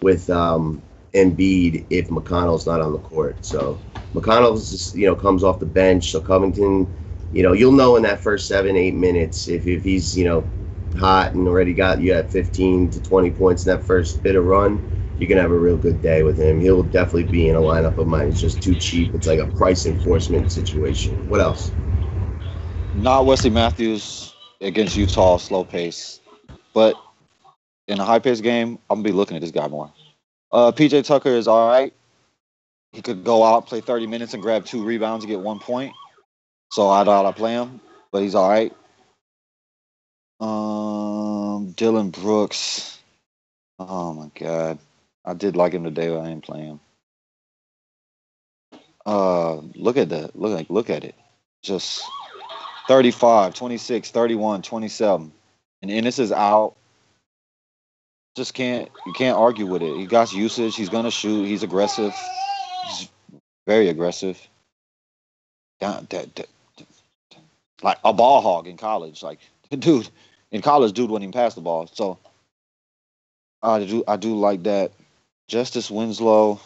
Embiid if McConnell's not on the court. So McConnell's just, comes off the bench. So Covington, you'll know in that first 7-8 minutes if he's, hot and already got you at 15 to 20 points in that first bit of run, you can have a real good day with him. He'll definitely be in a lineup of mine. It's just too cheap. It's like a price enforcement situation. What else? Not Wesley Matthews against Utah, slow pace. But in a high-paced game, I'm going to be looking at this guy more. PJ Tucker is all right. He could go out, play 30 minutes, and grab 2 rebounds and get 1 point. So I doubt I play him, but he's all right. Dylan Brooks. Oh, my God. I did like him today, but I didn't play him. Look at that. Look at it. Just 35, 26, 31, 27. And Ennis is out. You can't argue with it. He got usage. He's gonna shoot. He's aggressive. He's very aggressive. Like a ball hog in college. Like, dude, in college, dude wouldn't even pass the ball. So I do like that. Justice Winslow,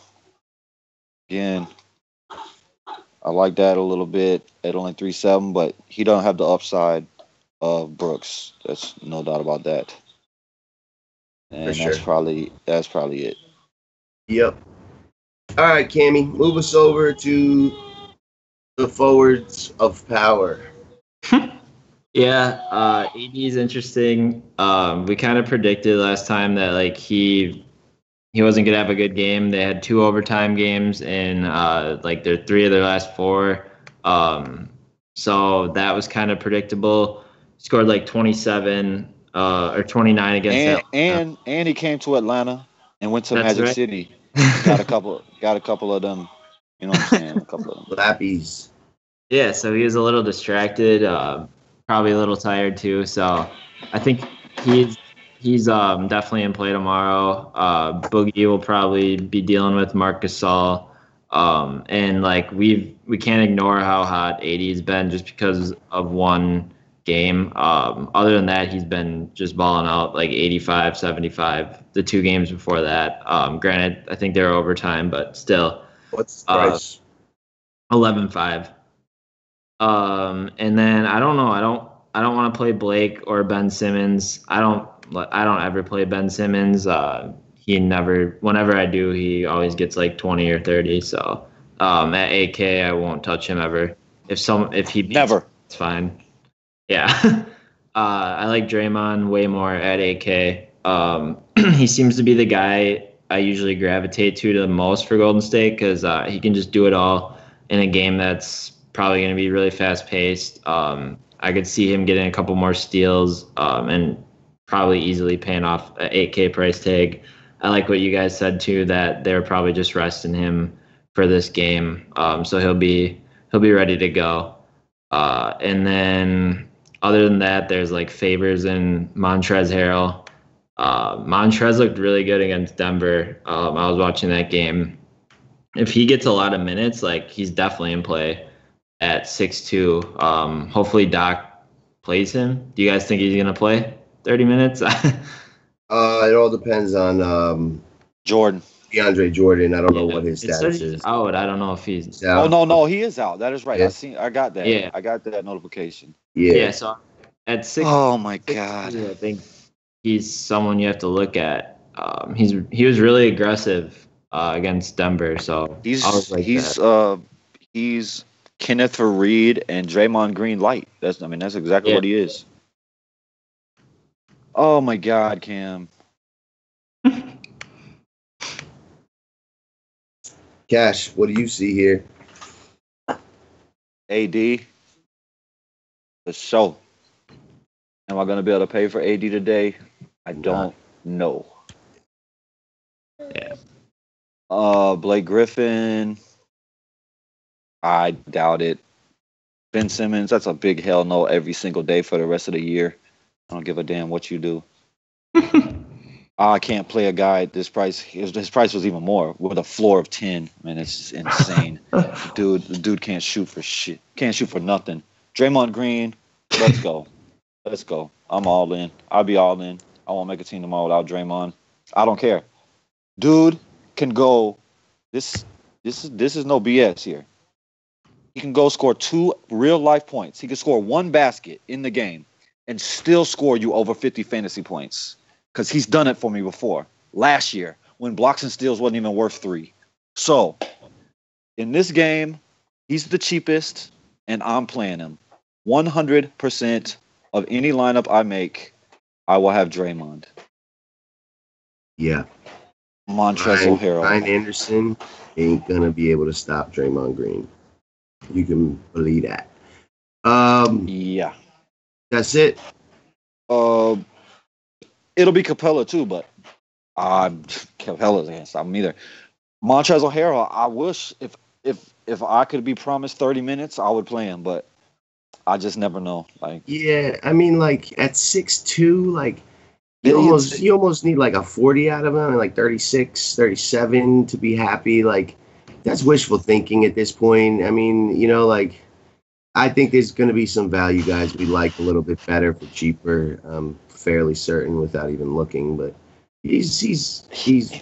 again, I like that a little bit at only 3.7, but he don't have the upside of Brooks. That's no doubt about that. And For sure. that's probably it. Yep. All right, Cammy, move us over to the forwards of power. Yeah, AD is interesting. We kind of predicted last time that like he wasn't gonna have a good game. They had 2 overtime games in like their 3 of their last 4. So that was kind of predictable. Scored like 27 or 29 against and he came to Atlanta and went to That's Magic right. City. Got a couple of them. You know what I'm saying? A couple of them. Lappies. Yeah, so he was a little distracted, probably a little tired too. So I think he's definitely in play tomorrow. Boogie will probably be dealing with Marc Gasol. And like we can't ignore how hot AD's been just because of one game. Other than that, he's been just balling out like 85, 75 the 2 games before that. Granted, I think they're overtime, but still. What's the price? 11.5. And then I don't know. I don't want to play Blake or Ben Simmons. I don't ever play Ben Simmons. Whenever I do, he always gets like 20 or 30. So at AK, I won't touch him ever. If he beats, Never. it's fine. Yeah. I like Draymond way more at AK. He seems to be the guy I usually gravitate to the most for Golden State because he can just do it all in a game that's probably going to be really fast paced. I could see him getting a couple more steals and probably easily paying off an 8K price tag. I like what you guys said too, that they're probably just resting him for this game. So he'll be ready to go. And then other than that, there's like Favors and Montrezl Harrell. Montrez looked really good against Denver. I was watching that game. If he gets a lot of minutes, like he's definitely in play at 6'2". Hopefully Doc plays him. Do you guys think he's gonna play 30 minutes? It all depends on Jordan. DeAndre Jordan. I don't know what his status is. Out. I don't know if he's out. Oh no, he is out. That is right. Yeah. I got that. Yeah. I got that notification. Yeah. So at 6. Oh my God. I think he's someone you have to look at. He was really aggressive against Denver. So He's that. He's Kenneth Reed and Draymond Green light. That's exactly what he is. Oh my God, Cam. Cash, what do you see here? AD, the show. Am I going to be able to pay for AD today? I don't know. Yeah. Blake Griffin, I doubt it. Ben Simmons, that's a big hell no every single day for the rest of the year. I don't give a damn what you do. I can't play a guy at this price. His price was even more with a floor of 10. Man, it's just insane. The dude can't shoot for shit. Can't shoot for nothing. Draymond Green, let's go. Let's go. I'm all in. I'll be all in. I won't make a team tomorrow without Draymond. I don't care. Dude can go. This is no BS here. He can go score 2 real life points. He can score 1 basket in the game and still score you over 50 fantasy points. Because he's done it for me before. Last year, when blocks and steals wasn't even worth 3. So, in this game, he's the cheapest, and I'm playing him. 100% of any lineup I make, I will have Draymond. Yeah. Montrezl Harrell. Ryan Anderson ain't going to be able to stop Draymond Green. You can believe that. Yeah. That's it. It'll be Capella too, but Capella's can't stop him either. Montrezl Harrell, I wish if I could be promised 30 minutes, I would play him, but I just never know. Like, yeah, I mean, like at 6'2", like you almost need like a 40 out of him, like 36, 37 to be happy. Like that's wishful thinking at this point. I mean, like I think there's going to be some value guys we like a little bit better for cheaper. Fairly certain without even looking, but he's.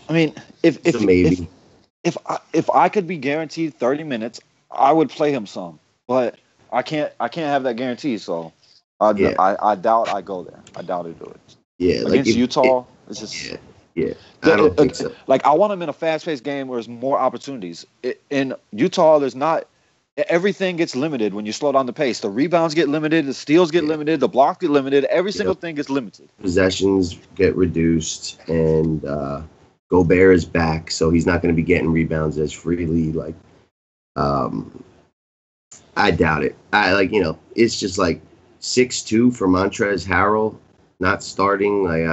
I mean, if maybe if I could be guaranteed 30 minutes, I would play him some, but I can't have that guarantee. So I doubt I go there. I doubt I do it. Yeah, against Utah, it's just yeah. I don't think so. Like I want him in a fast-paced game where there's more opportunities. In Utah, there's not. Everything gets limited when you slow down the pace. The rebounds get limited, the steals get limited, the blocks get limited. Every single thing gets limited. Possessions get reduced, and Gobert is back, so he's not going to be getting rebounds as freely. Like, I doubt it. It's just like 6'2" for Montrezl Harrell not starting. Like,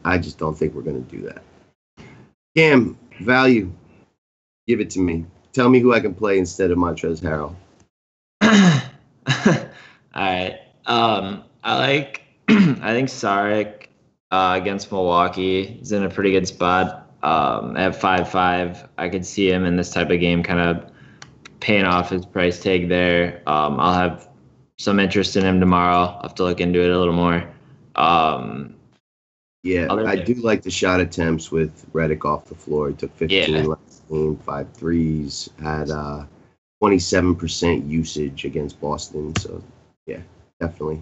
I just don't think we're going to do that. Cam, value, give it to me. Tell me who I can play instead of Montrezl Harrell. All right. I think Saric against Milwaukee is in a pretty good spot. At 5.5, I could see him in this type of game kind of paying off his price tag there. I'll have some interest in him tomorrow. I'll have to look into it a little more. I do like the shot attempts with Redick off the floor. He took 15 last game, 5 threes, had 27% usage against Boston. So, yeah, definitely.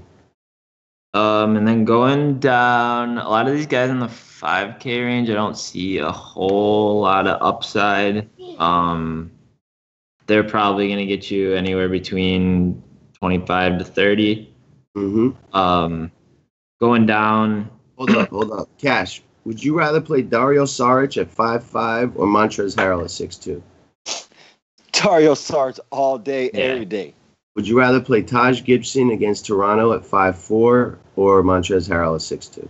And then going down, a lot of these guys in the 5K range, I don't see a whole lot of upside. They're probably going to get you anywhere between 25 to 30. Mm-hmm. Going down. Hold up. Cash, would you rather play Dario Saric at 5'5" or Montrezl Harrell at 6'2"? Dario Saric all day, every day. Would you rather play Taj Gibson against Toronto at 5'4" or Montrezl Harrell at 6'2"?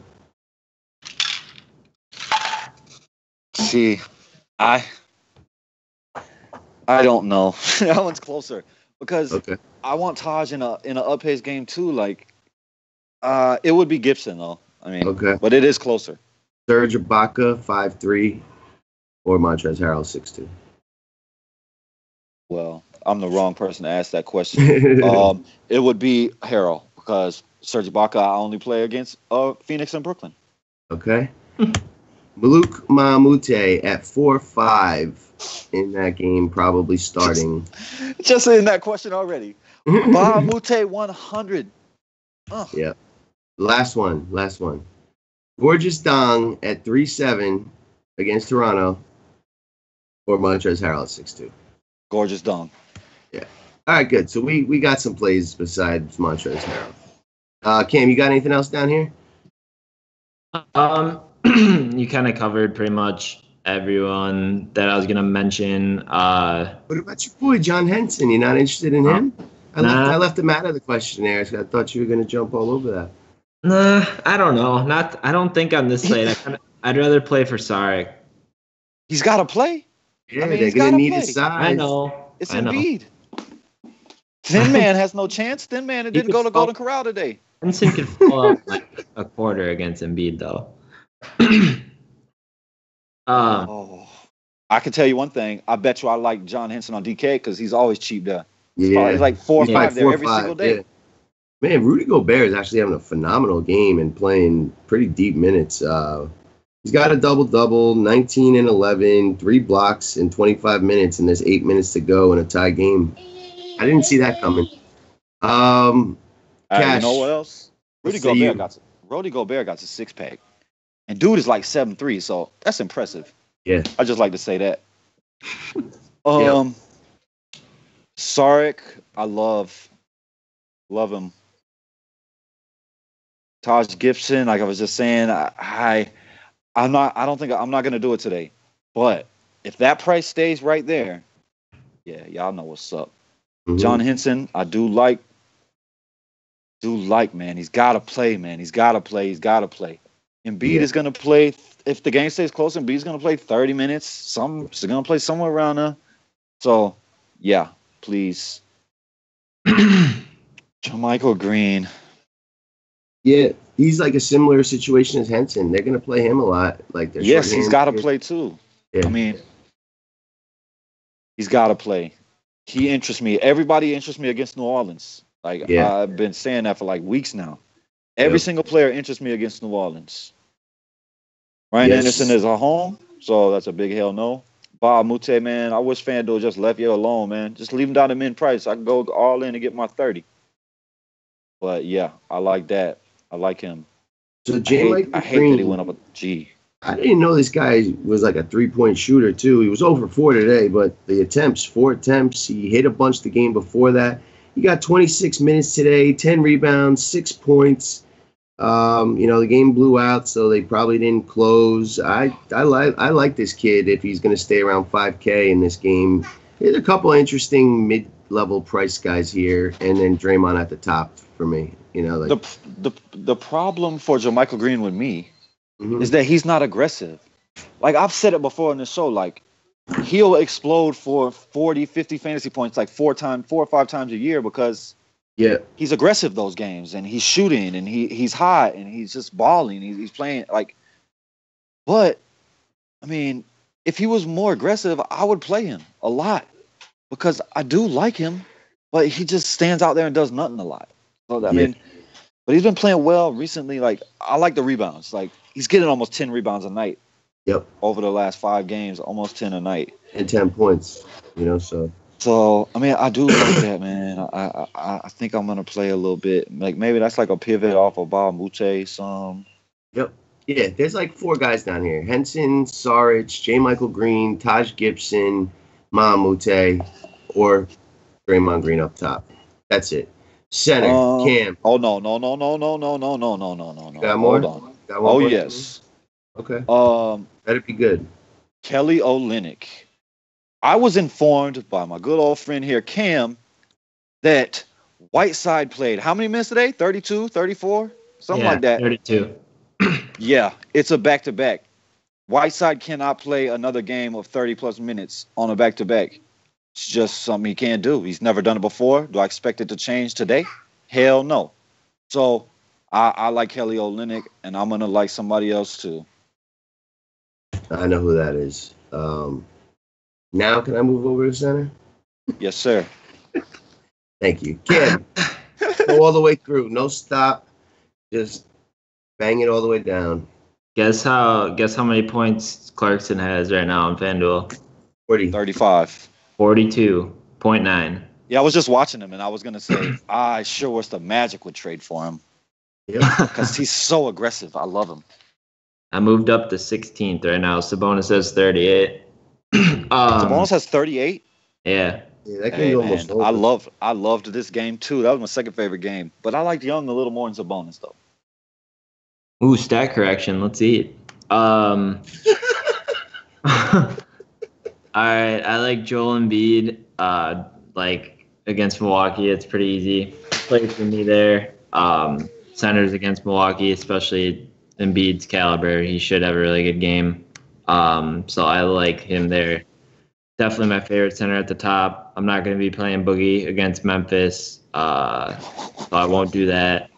See, I don't know. That one's closer because I want Taj in an up-pace game too. Like, it would be Gibson though. I mean, but it is closer. Serge Ibaka 5'3", or Montrezl Harrell 6'2". Well, I'm the wrong person to ask that question. It would be Harrell because Serge Ibaka I only play against Phoenix and Brooklyn. Okay. Maluk Mahmoute at 4-5 in that game, probably starting. Just in that question already. Mahmoute 100. Yeah. Last one. Gorgeous Dong at 3-7 against Toronto, or Montrezl Harrell at 6'2". Gorgeous Dong. Yeah. All right, good. So we got some plays besides Montrezl Harrell. Cam, you got anything else down here? You kind of covered pretty much everyone that I was gonna mention. What about your boy John Henson? You're not interested in him? I left him out of the questionnaire, so I thought you were gonna jump all over that. Nah, I don't know. I don't think on this slate. I'd rather play for Sarek. He's got to play. Yeah, they're gonna need his size. I know. It's Embiid. Thin Man has no chance. Thin Man didn't go to Golden Corral today. Henson could fall up like a quarter against Embiid, though. I can tell you one thing. I bet you I like John Henson on DK because he's always cheap there. Yeah, he's like 4 or 5 there every single day. Yeah. Man, Rudy Gobert is actually having a phenomenal game and playing pretty deep minutes. He's got a double-double, 19 and 11, 3 blocks in 25 minutes, and there's 8 minutes to go in a tie game. I didn't see that coming. You know what else? Rudy Gobert got a 6-pack. And dude is like 7'3", so that's impressive. Yeah. I just like to say that. Sarek, I love him. Taj Gibson, like I was just saying, I'm not gonna do it today. But if that price stays right there, yeah, y'all know what's up. Mm-hmm. John Henson, I do like, man. He's gotta play, man. He's gotta play. Embiid is gonna play. If the game stays close, Embiid's gonna play 30 minutes. He's gonna play somewhere around there. So, yeah, please. JaMychal Green. Yeah, he's like a similar situation as Henson. They're going to play him a lot. Like yes, he's got to play too. Yeah. I mean, he's got to play. He interests me. Everybody interests me against New Orleans. Like I've been saying that for like weeks now. Every single player interests me against New Orleans. Ryan Anderson is a home, so that's a big hell no. Bob Mute, man, I wish FanDuel just left you alone, man. Just leave him down to min price. I can go all in and get my 30. But yeah, I like that. I like him. So I hate that he went up a G. I didn't know this guy was like a 3-point shooter too. He was 0 for 4 today, but the 4 attempts. He hit a bunch the game before that. He got 26 minutes today, 10 rebounds, 6 points. The game blew out, so they probably didn't close. I like this kid if he's going to stay around 5K in this game. There's a couple of interesting mid-level price guys here, and then Draymond at the top for me. The problem for JaMychal Green with me is that he's not aggressive. Like I've said it before in the show, like he'll explode for 40, 50 fantasy points like 4 or 5 times a year because he's aggressive those games and he's shooting and he's hot and he's just balling. He's playing like. But I mean, if he was more aggressive, I would play him a lot because I do like him, but he just stands out there and does nothing a lot. So, I mean, but he's been playing well recently. Like, I like the rebounds. Like, he's getting almost 10 rebounds a night. Yep. Over the last 5 games, almost 10 a night. And 10 points, So, I mean, I do like that, man. I think I'm going to play a little bit. Like, maybe that's like a pivot off of Bob Mute, some. Yep. Yeah, there's like 4 guys down here. Henson, Saric, JaMychal Green, Taj Gibson, Mahmoute, or Draymond Green up top. That's it. Center, Cam. Oh, no. Got more? Hold on. Got one more? Yes. Okay. That'd be good. Kelly Olynyk. I was informed by my good old friend here, Cam, that Whiteside played how many minutes today? 32, 34? Something like that. 32. Yeah, it's a back-to-back. Whiteside cannot play another game of 30-plus minutes on a back-to-back. It's just something he can't do. He's never done it before. Do I expect it to change today? Hell no. So I like Kelly Olynyk, and I'm going to like somebody else too. I know who that is. Now can I move over to center? Yes, sir. Thank you. Kim, go all the way through. No stop. Just bang it all the way down. Guess how many points Clarkson has right now on FanDuel? 35. 42.9. Yeah, I was just watching him, and I was going to say, I sure wish the Magic would trade for him. Yeah. Because he's so aggressive. I love him. I moved up to 16th right now. Sabonis has 38. Sabonis has 38? Yeah, that can Hey, be almost man, over. I loved this game, too. That was my second favorite game. But I liked Young a little more than Sabonis, though. Ooh, stat correction. Let's eat. All right, I like Joel Embiid. Like against Milwaukee, it's pretty easy. Play for me there. Centers against Milwaukee, especially Embiid's caliber, he should have a really good game. So I like him there. Definitely my favorite center at the top. I'm not going to be playing Boogie against Memphis, so I won't do that.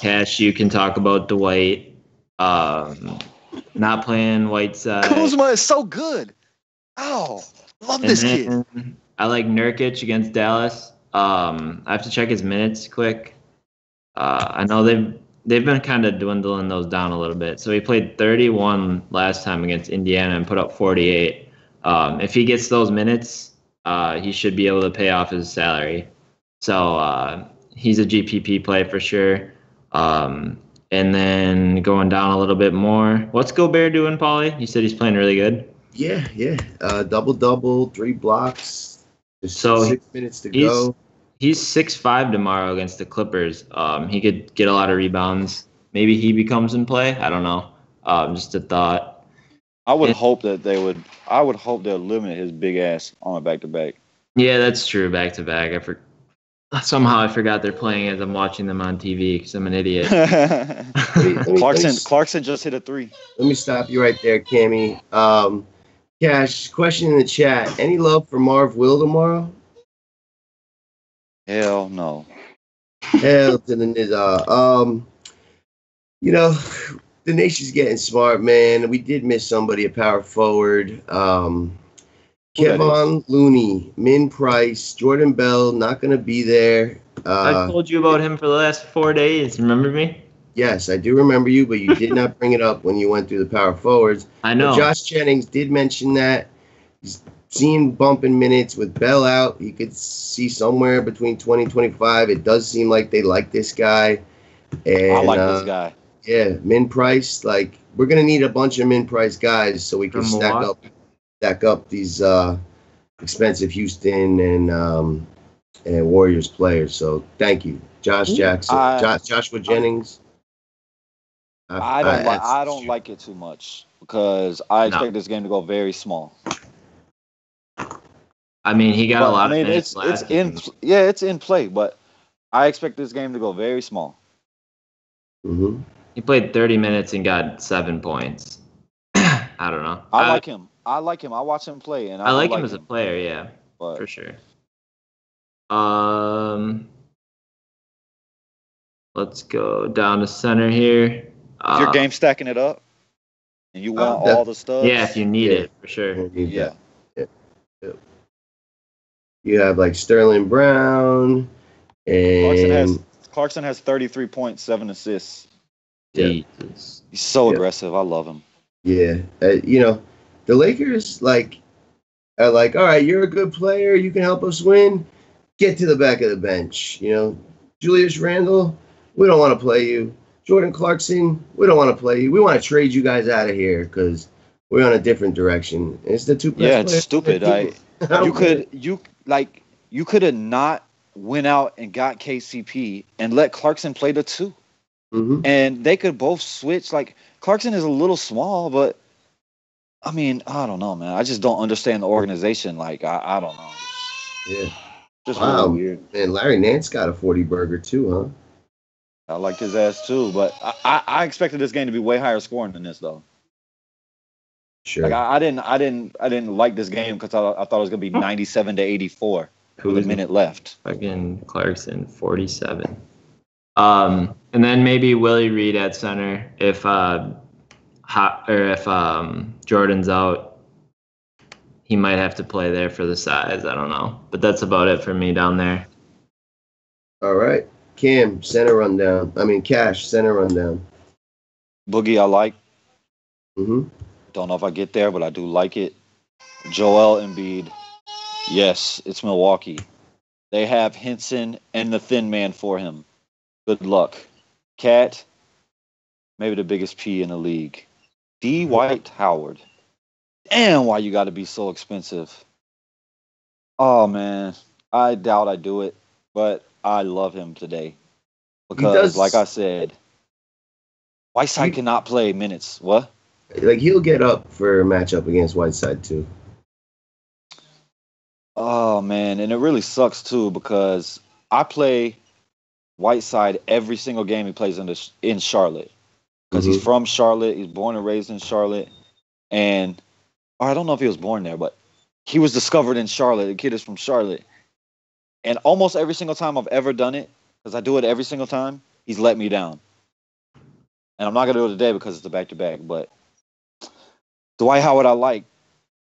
Cash, you can talk about Dwight. Not playing Whiteside. Kuzma is so good. Oh, love this kid. I like Nurkic against Dallas. I have to check his minutes quick. I know they've been kind of dwindling those down a little bit. So he played 31 last time against Indiana and put up 48. If he gets those minutes, he should be able to pay off his salary. So he's a GPP play for sure. And then going down a little bit more, what's Gobert doing, Paulie? You said he's playing really good. Yeah. Double, 3 blocks. Just So 6 minutes to go. He's 6'5" tomorrow against the Clippers. He could get a lot of rebounds. Maybe he becomes in play. I don't know. Just a thought. I would hope they'll limit his big ass on a back-to-back. Yeah, that's true. Back to back. Somehow I forgot they're playing as I'm watching them on TV because I'm an idiot. Clarkson just hit a 3. Let me stop you right there, Cammy. Cash, question in the chat. Any love for Marv Will tomorrow? Hell no. Hell to the nizza. The nation's getting smart, man. We did miss somebody at power forward. Kevon Looney, Min Price, Jordan Bell, not going to be there. I told you about him for the last 4 days. Remember me? Yes, I do remember you, but you did not bring it up when you went through the power forwards. I know. But Josh Jennings did mention that. He's seen bumping minutes with Bell out. He could see somewhere between 20 and 25. It does seem like they like this guy. And, I like this guy. Yeah, Min Price. Like, we're going to need a bunch of Min Price guys so we can stack up these expensive Houston and Warriors players. So thank you, Josh Jackson, Joshua Jennings. I don't like it too much because I expect this game to go very small. I mean, he got a lot of minutes it's in play, but I expect this game to go very small. Mm-hmm. He played 30 minutes and got 7 points. I don't know. I like him. I watch him play, and I like him as a player. Yeah, but for sure. Let's go down to center here. If your game stacking it up, and you want all the stuff. Yeah, if you need it, for sure. Yeah. You have like Sterling Brown and Clarkson has 33 points, 7 assists. Yeah. He's so aggressive. I love him. Yeah. The Lakers are like, all right, you're a good player. You can help us win. Get to the back of the bench. Julius Randle, we don't want to play you. Jordan Clarkson, we don't want to play you. We want to trade you guys out of here because we're on a different direction. And it's the two best players. It's stupid. You could have not went out and got KCP and let Clarkson play the 2. Mm-hmm. And they could both switch. Like, Clarkson is a little small, but I mean, I don't know, man. I just don't understand the organization. Like, I don't know. Yeah. Just really weird. Man, Larry Nance got a 40 burger too, huh? I liked his ass too, but I expected this game to be way higher scoring than this, though. Sure. Like I didn't like this game because I thought it was gonna be 97-84 with a minute left. Fucking Clarkson, 47. And then maybe Willie Reed at center if Jordan's out. He might have to play there for the size. I don't know, but that's about it for me down there. All right, Cam, center rundown. Cash, center rundown. Boogie, I like. Mm-hmm. Don't know if I get there, but I do like it. Joel Embiid. Yes, it's Milwaukee. They have Henson and the thin man for him. Good luck. Cat, maybe the biggest P in the league. D. White Howard. Damn, why you got to be so expensive? Oh, man. I doubt I do it, but I love him today. Because, like I said, Whiteside cannot play minutes. What? Like, he'll get up for a matchup against Whiteside, too. Oh, man. And it really sucks, too, because I play Whiteside every single game he plays in Charlotte. Because he's from Charlotte. He's born and raised in Charlotte. And I don't know if he was born there, but he was discovered in Charlotte. The kid is from Charlotte. And almost every single time I've ever done it, because I do it every single time, he's let me down. And I'm not going to do it today because it's a back-to-back. But Dwight Howard I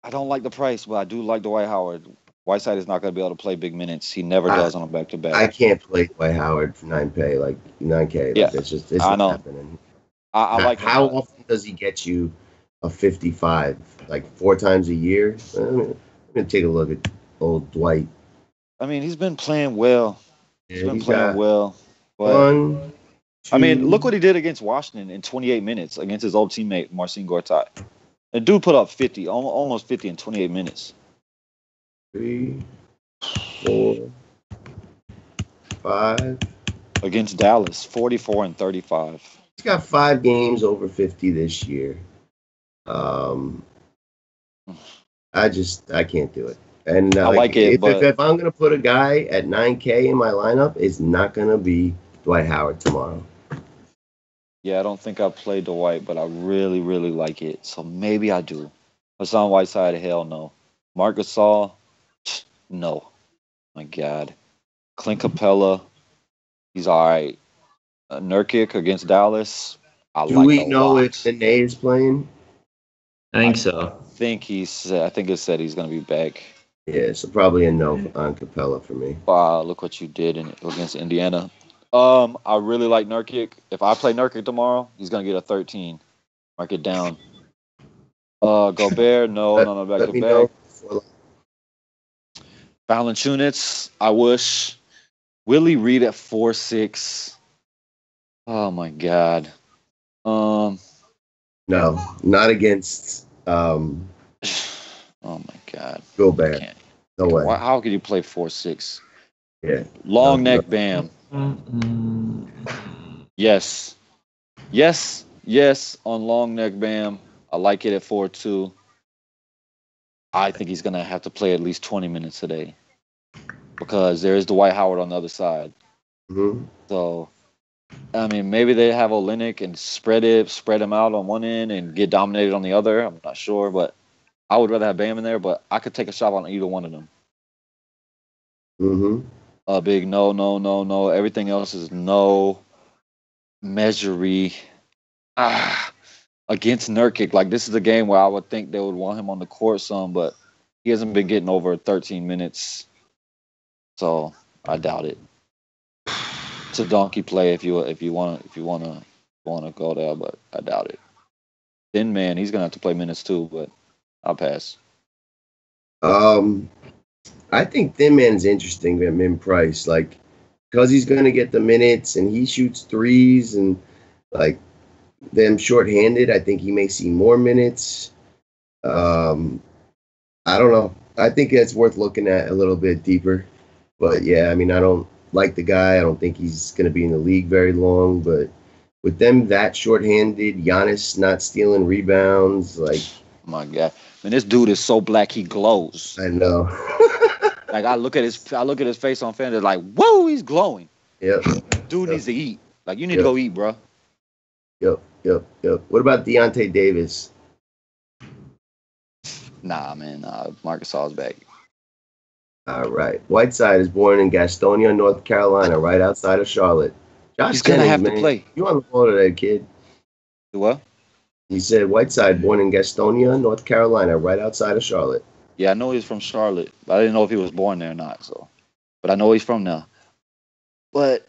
don't like the price, but I do like Dwight Howard. Whiteside is not going to be able to play big minutes. He never does on a back-to-back. I can't play Dwight Howard for 9K. Like 9K. Yeah, it's not happening. I like how often does he get you a 55? Like 4 times a year? I'm going to take a look at old Dwight. He's been playing well. He's been playing well. But, 1, 2, look what he did against Washington in 28 minutes against his old teammate, Marcin Gortat. The dude put up 50, almost 50 in 28 minutes. 3, 4, 5. Against Dallas, 44 and 35. He's got 5 games over 50 this year. I can't do it. And I like it, but if I'm going to put a guy at 9K in my lineup, it's not going to be Dwight Howard tomorrow. Yeah, I don't think I played Dwight, but I really, really like it. So maybe I do. Hassan Whiteside, hell no. Marc Gasol, no. My God. Clint Capella, he's all right. Nurkic against Dallas, Do we know if Nene is playing? I think so. I think it said he's going to be back. Yeah, so probably a no on Capella for me. Wow, look what you did against Indiana. I really like Nurkic. If I play Nurkic tomorrow, he's going to get a 13. Mark it down. Gobert, no, back-to-back. Valanciunas, I wish. Willie Reed at 4-6. Oh, my God. No, not against oh, my God. Gobert. No way. How could you play 4-6? Yeah. Long neck Bam. Yes, on long neck Bam. I like it at 4-2. I think he's going to have to play at least 20 minutes today because there is Dwight Howard on the other side. Mm-hmm. So, maybe they have Olynyk and spread him out on one end and get dominated on the other. I'm not sure, but I would rather have Bam in there, but I could take a shot on either one of them. Mm-hmm. Big no. Everything else is no. Measury. Against Nurkic, like this is a game where I would think they would want him on the court some, but he hasn't been getting over 13 minutes, so I doubt it. It's a donkey play if you want to go there, but I doubt it. Thin man, he's gonna have to play minutes too, but I'll pass. I think Thin Man's interesting at min price, like because he's gonna get the minutes and he shoots threes and like them shorthanded. I think he may see more minutes. I don't know. I think it's worth looking at a little bit deeper. But yeah, I don't like the guy. I don't think he's going to be in the league very long. But with them that shorthanded, Giannis not stealing rebounds, like my God, this dude is so black he glows. I know. Like I look at his face on FanDuel, like whoa, he's glowing. Yep. Dude needs to eat. Like you need to go eat, bro. Yep. What about Deontay Davis? Nah, man. Marcus Gasol's back. All right. Whiteside is born in Gastonia, North Carolina, right outside of Charlotte. Josh He's gonna Jennings, have man, to play. you on the phone today, kid? What? He said Whiteside, born in Gastonia, North Carolina, right outside of Charlotte. Yeah, I know he's from Charlotte, but I didn't know if he was born there or not. So, but I know he's from there. But,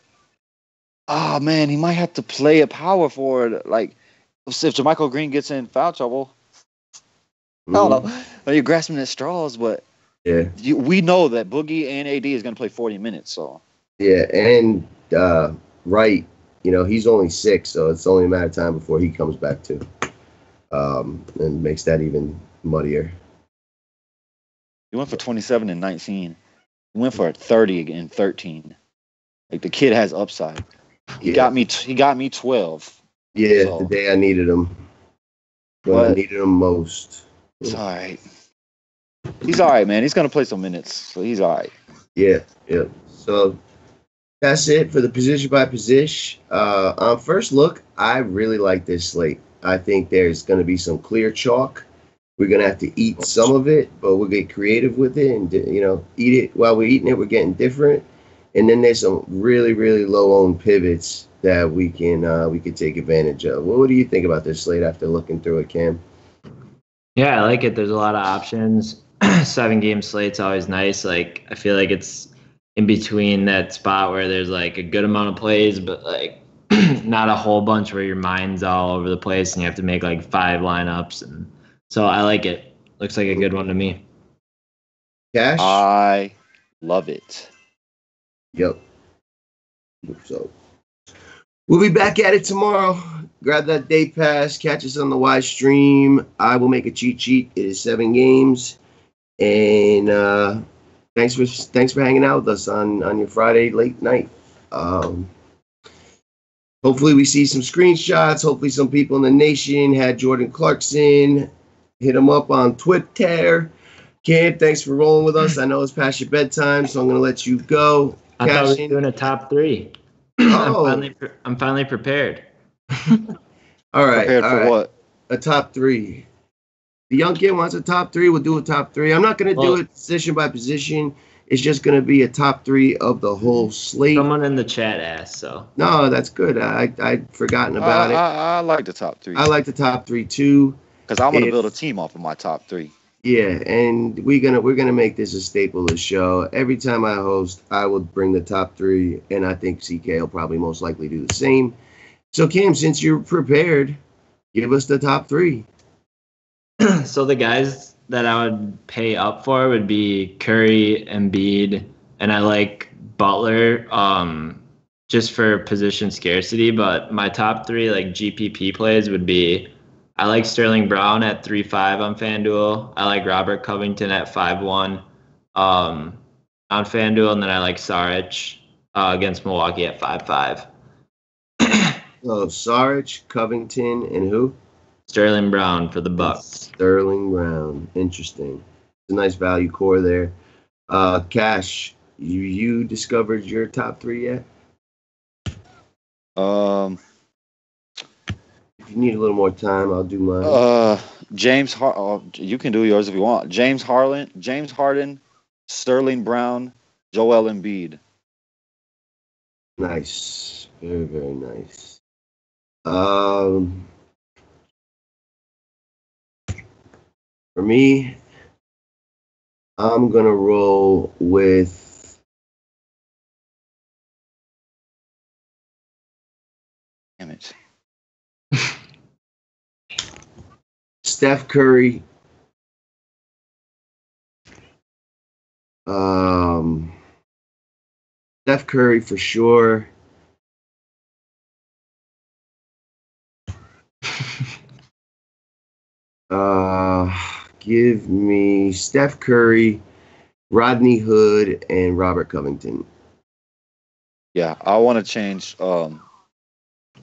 oh man, he might have to play a power forward. Like, if JaMychal Green gets in foul trouble, I don't know. Well, you're grasping at straws, but Yeah. we know that Boogie and AD is going to play 40 minutes. So Yeah, and Wright, he's only 6, so it's only a matter of time before he comes back too, and makes that even muddier. he went for 27 and 19. He went for 30 and 13. Like the kid has upside. He got me 12. Yeah, So. the day I needed him. When I needed him most. It's all right. He's all right, man. He's going to play some minutes, so he's all right. Yeah. So that's it for the position by position. On first look, I really like this slate. I think there's going to be some clear chalk. We're going to have to eat some of it, but we'll get creative with it and, eat it. While we're eating it, we're getting different. And then there's some really, really low-owned pivots that we can take advantage of. What do you think about this slate after looking through it, Cam? Yeah, I like it. There's a lot of options. 7-game slate's always nice. Like, I feel like it's in between that spot where there's like a good amount of plays, but like not a whole bunch where your mind's all over the place and you have to make like 5 lineups. And so I like it. Looks like a good one to me. Cash? I love it. Yep. So we'll be back at it tomorrow. Grab that day pass. Catch us on the Y stream. I will make a cheat sheet. It is 7 games. And thanks for hanging out with us on your Friday late night. Hopefully we see some screenshots. Hopefully some people in the nation had Jordan Clarkson. Hit him up on Twitter. Cam, thanks for rolling with us. I know it's past your bedtime, so I'm going to let you go. I thought we were doing a top 3. Oh. I'm finally prepared. All right. Prepared for what? A top 3. The young kid wants a top 3. We'll do a top 3. I'm not going to do it position by position. It's just going to be a top 3 of the whole slate. Someone in the chat asked, so. No, that's good. I'd forgotten about it. I like the top 3. I like the top 3 too. Because I'm going to build a team off of my top 3. Yeah, and we're gonna make this a staple of the show. Every time I host, I will bring the top 3, and I think CK will probably most likely do the same. So Cam, since you're prepared, give us the top 3. So the guys that I would pay up for would be Curry, Embiid, and I like Butler just for position scarcity. But my top 3 like GPP plays would be I like Sterling Brown at 3.5 on FanDuel. I like Robert Covington at 5.1 on FanDuel, and then I like Saric against Milwaukee at 5.5. So Saric, Covington, and who? Sterling Brown for the Bucks. Sterling Brown. Interesting. It's a nice value core there. Cash, you discovered your top 3 yet? If you need a little more time, I'll do mine. You can do yours if you want. James Harden, Sterling Brown, Joel Embiid. Nice. Very, very nice. For me, I'm going to roll with Damn it. Steph Curry. Steph Curry for sure. Give me Steph Curry, Rodney Hood, and Robert Covington. Yeah, I want to change. I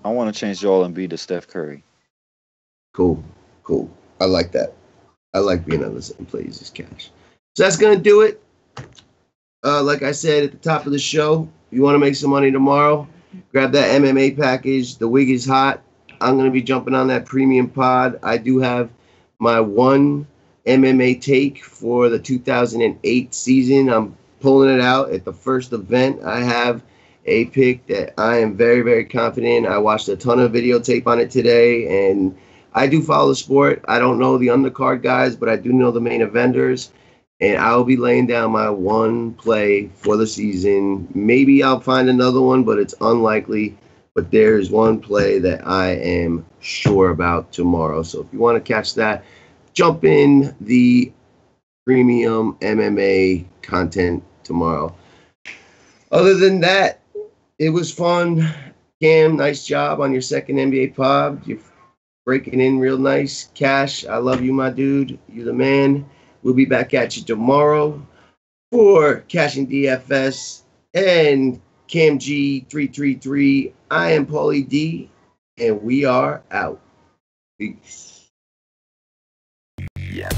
want to change Joel Embiid to Steph Curry. Cool. I like that. I like being on the same plays as Cash. So that's gonna do it. Like I said at the top of the show, if you want to make some money tomorrow, grab that MMA package. The wig is hot. I'm gonna be jumping on that premium pod. I do have my 1 MMA take for the 2008 season. I'm pulling it out at the first event. I have a pick that I am very, very confident. I watched a ton of videotape on it today, and I do follow the sport. I don't know the undercard guys, but I do know the main eventers, and I'll be laying down my one play for the season. Maybe I'll find another one, but it's unlikely. But there's one play that I am sure about tomorrow. So if you want to catch that, jump in the premium MMA content tomorrow. Other than that, it was fun. Cam, nice job on your second NBA pod. You're breaking in real nice. Cash, I love you, my dude. You're the man. We'll be back at you tomorrow for KashinDFS and KamG333. I am Paulie D, and we are out. Peace. Yeah.